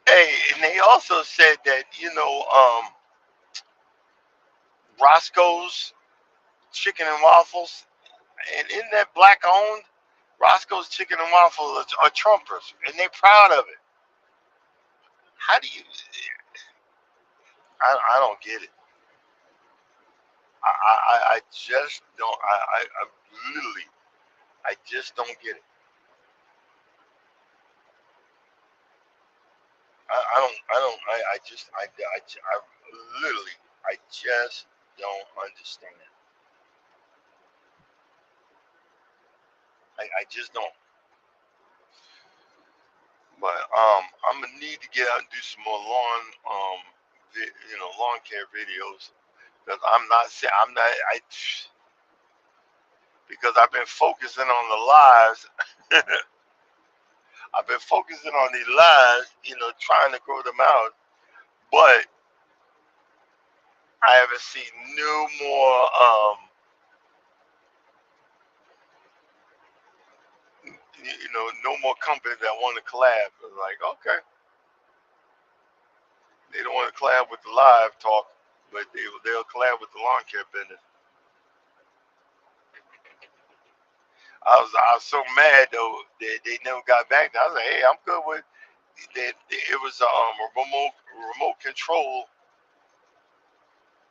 Hey, and they also said that Roscoe's Chicken and Waffles, and in that black owned, Roscoe's Chicken and Waffles are Trumpers, and they're proud of it. How do you? I don't get it. I just don't. I literally, I just don't get it. I just, I literally, I just don't understand. I just don't. But I'm gonna need to get out and do some more lawn care videos because I'm not, because I've been focusing on the lives. I've been focusing on the lives, trying to grow them out, but I haven't seen no more, no more companies that want to collab. It's like, okay, they don't want to collab with the live talk, but they'll collab with the lawn care business. I was so mad though that they never got back. I was like, hey, I'm good with that. It was a remote control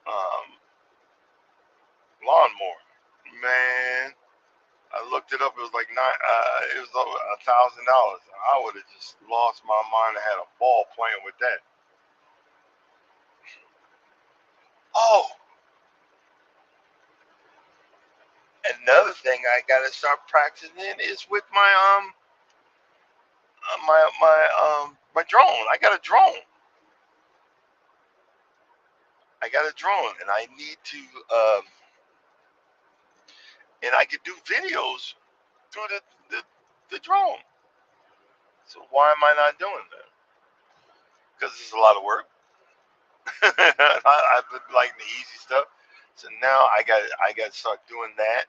um, lawnmower. Man, I looked it up. It was like nine. It was over $1,000. I would have just lost my mind and had a ball playing with that. Oh, another thing I gotta start practicing is with my drone. I got a drone. I got a drone, and I need to and I can do videos through the drone. So why am I not doing that? Because it's a lot of work. I've been liking the easy stuff. So now I got to start doing that.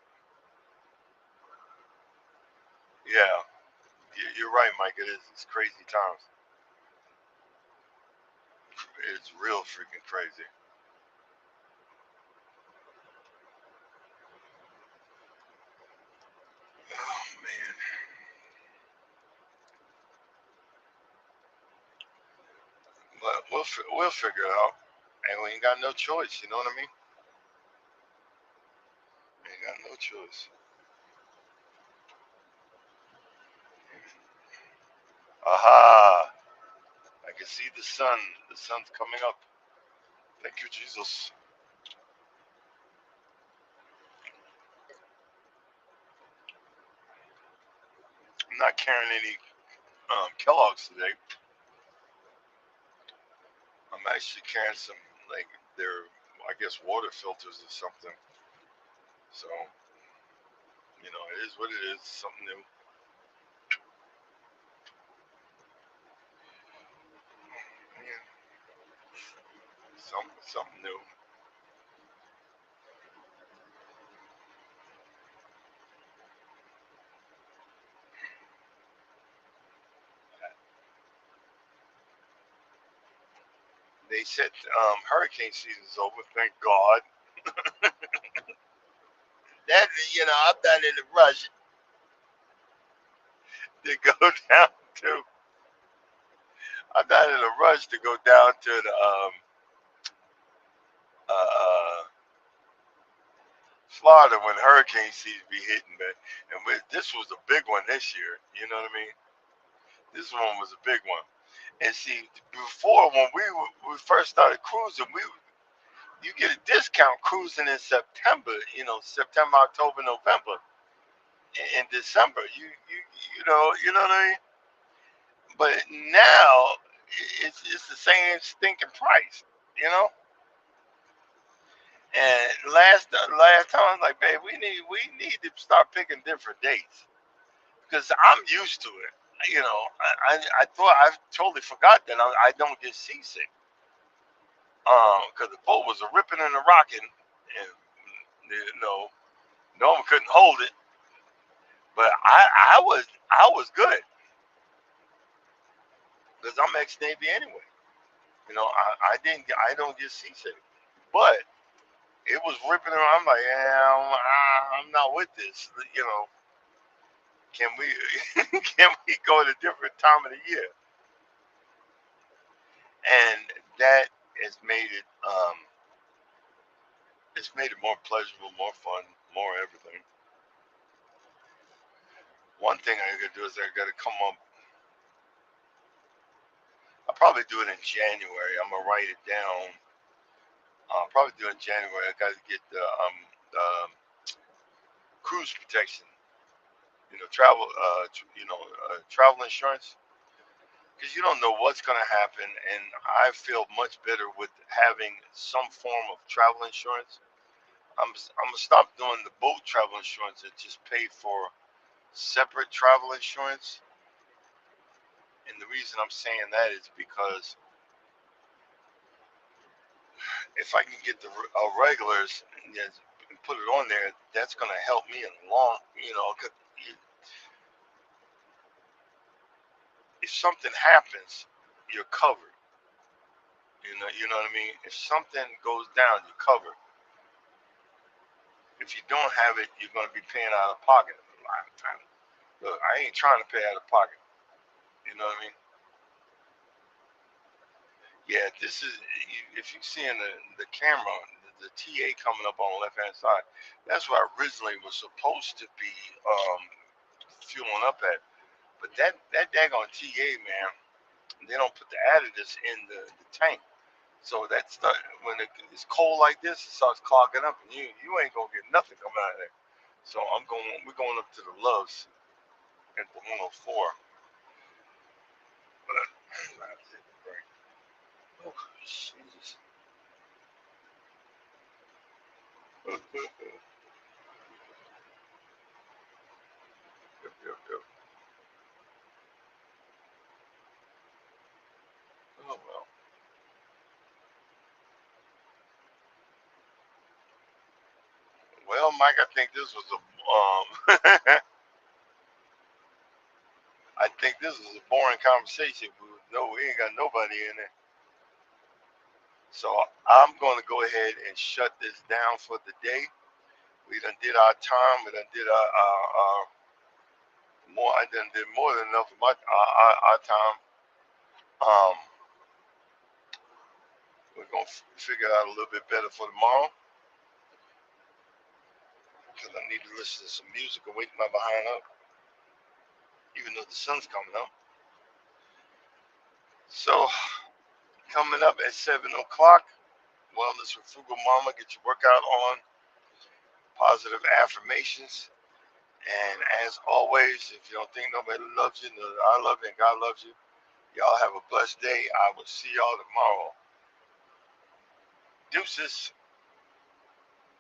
Yeah, you're right, Mike. It is. It's crazy times. It's real freaking crazy. Oh man, but we'll figure it out. And we ain't got no choice. You know what I mean? We ain't got no choice. Aha! I can see the sun. The sun's coming up. Thank you, Jesus. I'm not carrying any Kellogg's today. I'm actually carrying some like their, I guess, water filters or something. So it is what it is. Something new. Yeah, something new. They said hurricane season's over. Thank God. That I'm not in a rush to go down to. I'm not in a rush to go down to the uh, Florida when hurricane season be hitting, man. And this was a big one this year. You know what I mean? This one was a big one. And see, before when we first started cruising, we you get a discount cruising in September. September, October, November, in December. You know what I mean. But now it's the same stinking price. You know. And last time I was like, babe, we need to start picking different dates because I'm used to it. I thought I totally forgot that I don't get seasick. Because the boat was a ripping and a rocking, and no one couldn't hold it. But I was good because I'm ex Navy anyway. I don't get seasick, but it was ripping around. I'm like, yeah, I'm not with this. Can we can we go at a different time of the year? And that has made it it's made it more pleasurable, more fun, more everything. One thing I gotta do is I gotta come up. I'll probably do it in January. I'm gonna write it down. I'll probably do it in January. I gotta get the cruise protection. Travel insurance because you don't know what's gonna happen. And I feel much better with having some form of travel insurance. I'm gonna stop doing the boat travel insurance and just pay for separate travel insurance. And the reason I'm saying that is because if I can get the regulars and put it on there, that's going to help me in the long. 'Cause if something happens, you're covered. You know what I mean. If something goes down, you're covered. If you don't have it, you're going to be paying out of pocket a lot of times. Look, I ain't trying to pay out of pocket. You know what I mean? Yeah, this is if you see in the camera, the TA coming up on the left hand side. That's where I originally was supposed to be fueling up at. But that daggone TA, man, they don't put the additives in the tank. So that start when it's cold like this, it starts clogging up, and you ain't gonna get nothing coming out of there. So we're going up to the Loves at the 104. But I have to take a break. Oh, Jesus. Yep, yep, yep. Oh well. Well, Mike, I think this was I think this was a boring conversation. We ain't got nobody in there. So I'm going to go ahead and shut this down for the day. We done did our time. We done did our more. I done did more than enough of our time. Um, we're gonna figure it out a little bit better for tomorrow because I need to listen to some music and wake my behind up, even though the sun's coming up. So coming up at 7 o'clock, Wellness with Frugal Mama. Get your workout on. Positive affirmations. And as always, if you don't think nobody loves you, know that I love you and God loves you. Y'all have a blessed day. I will see y'all tomorrow. Deuces.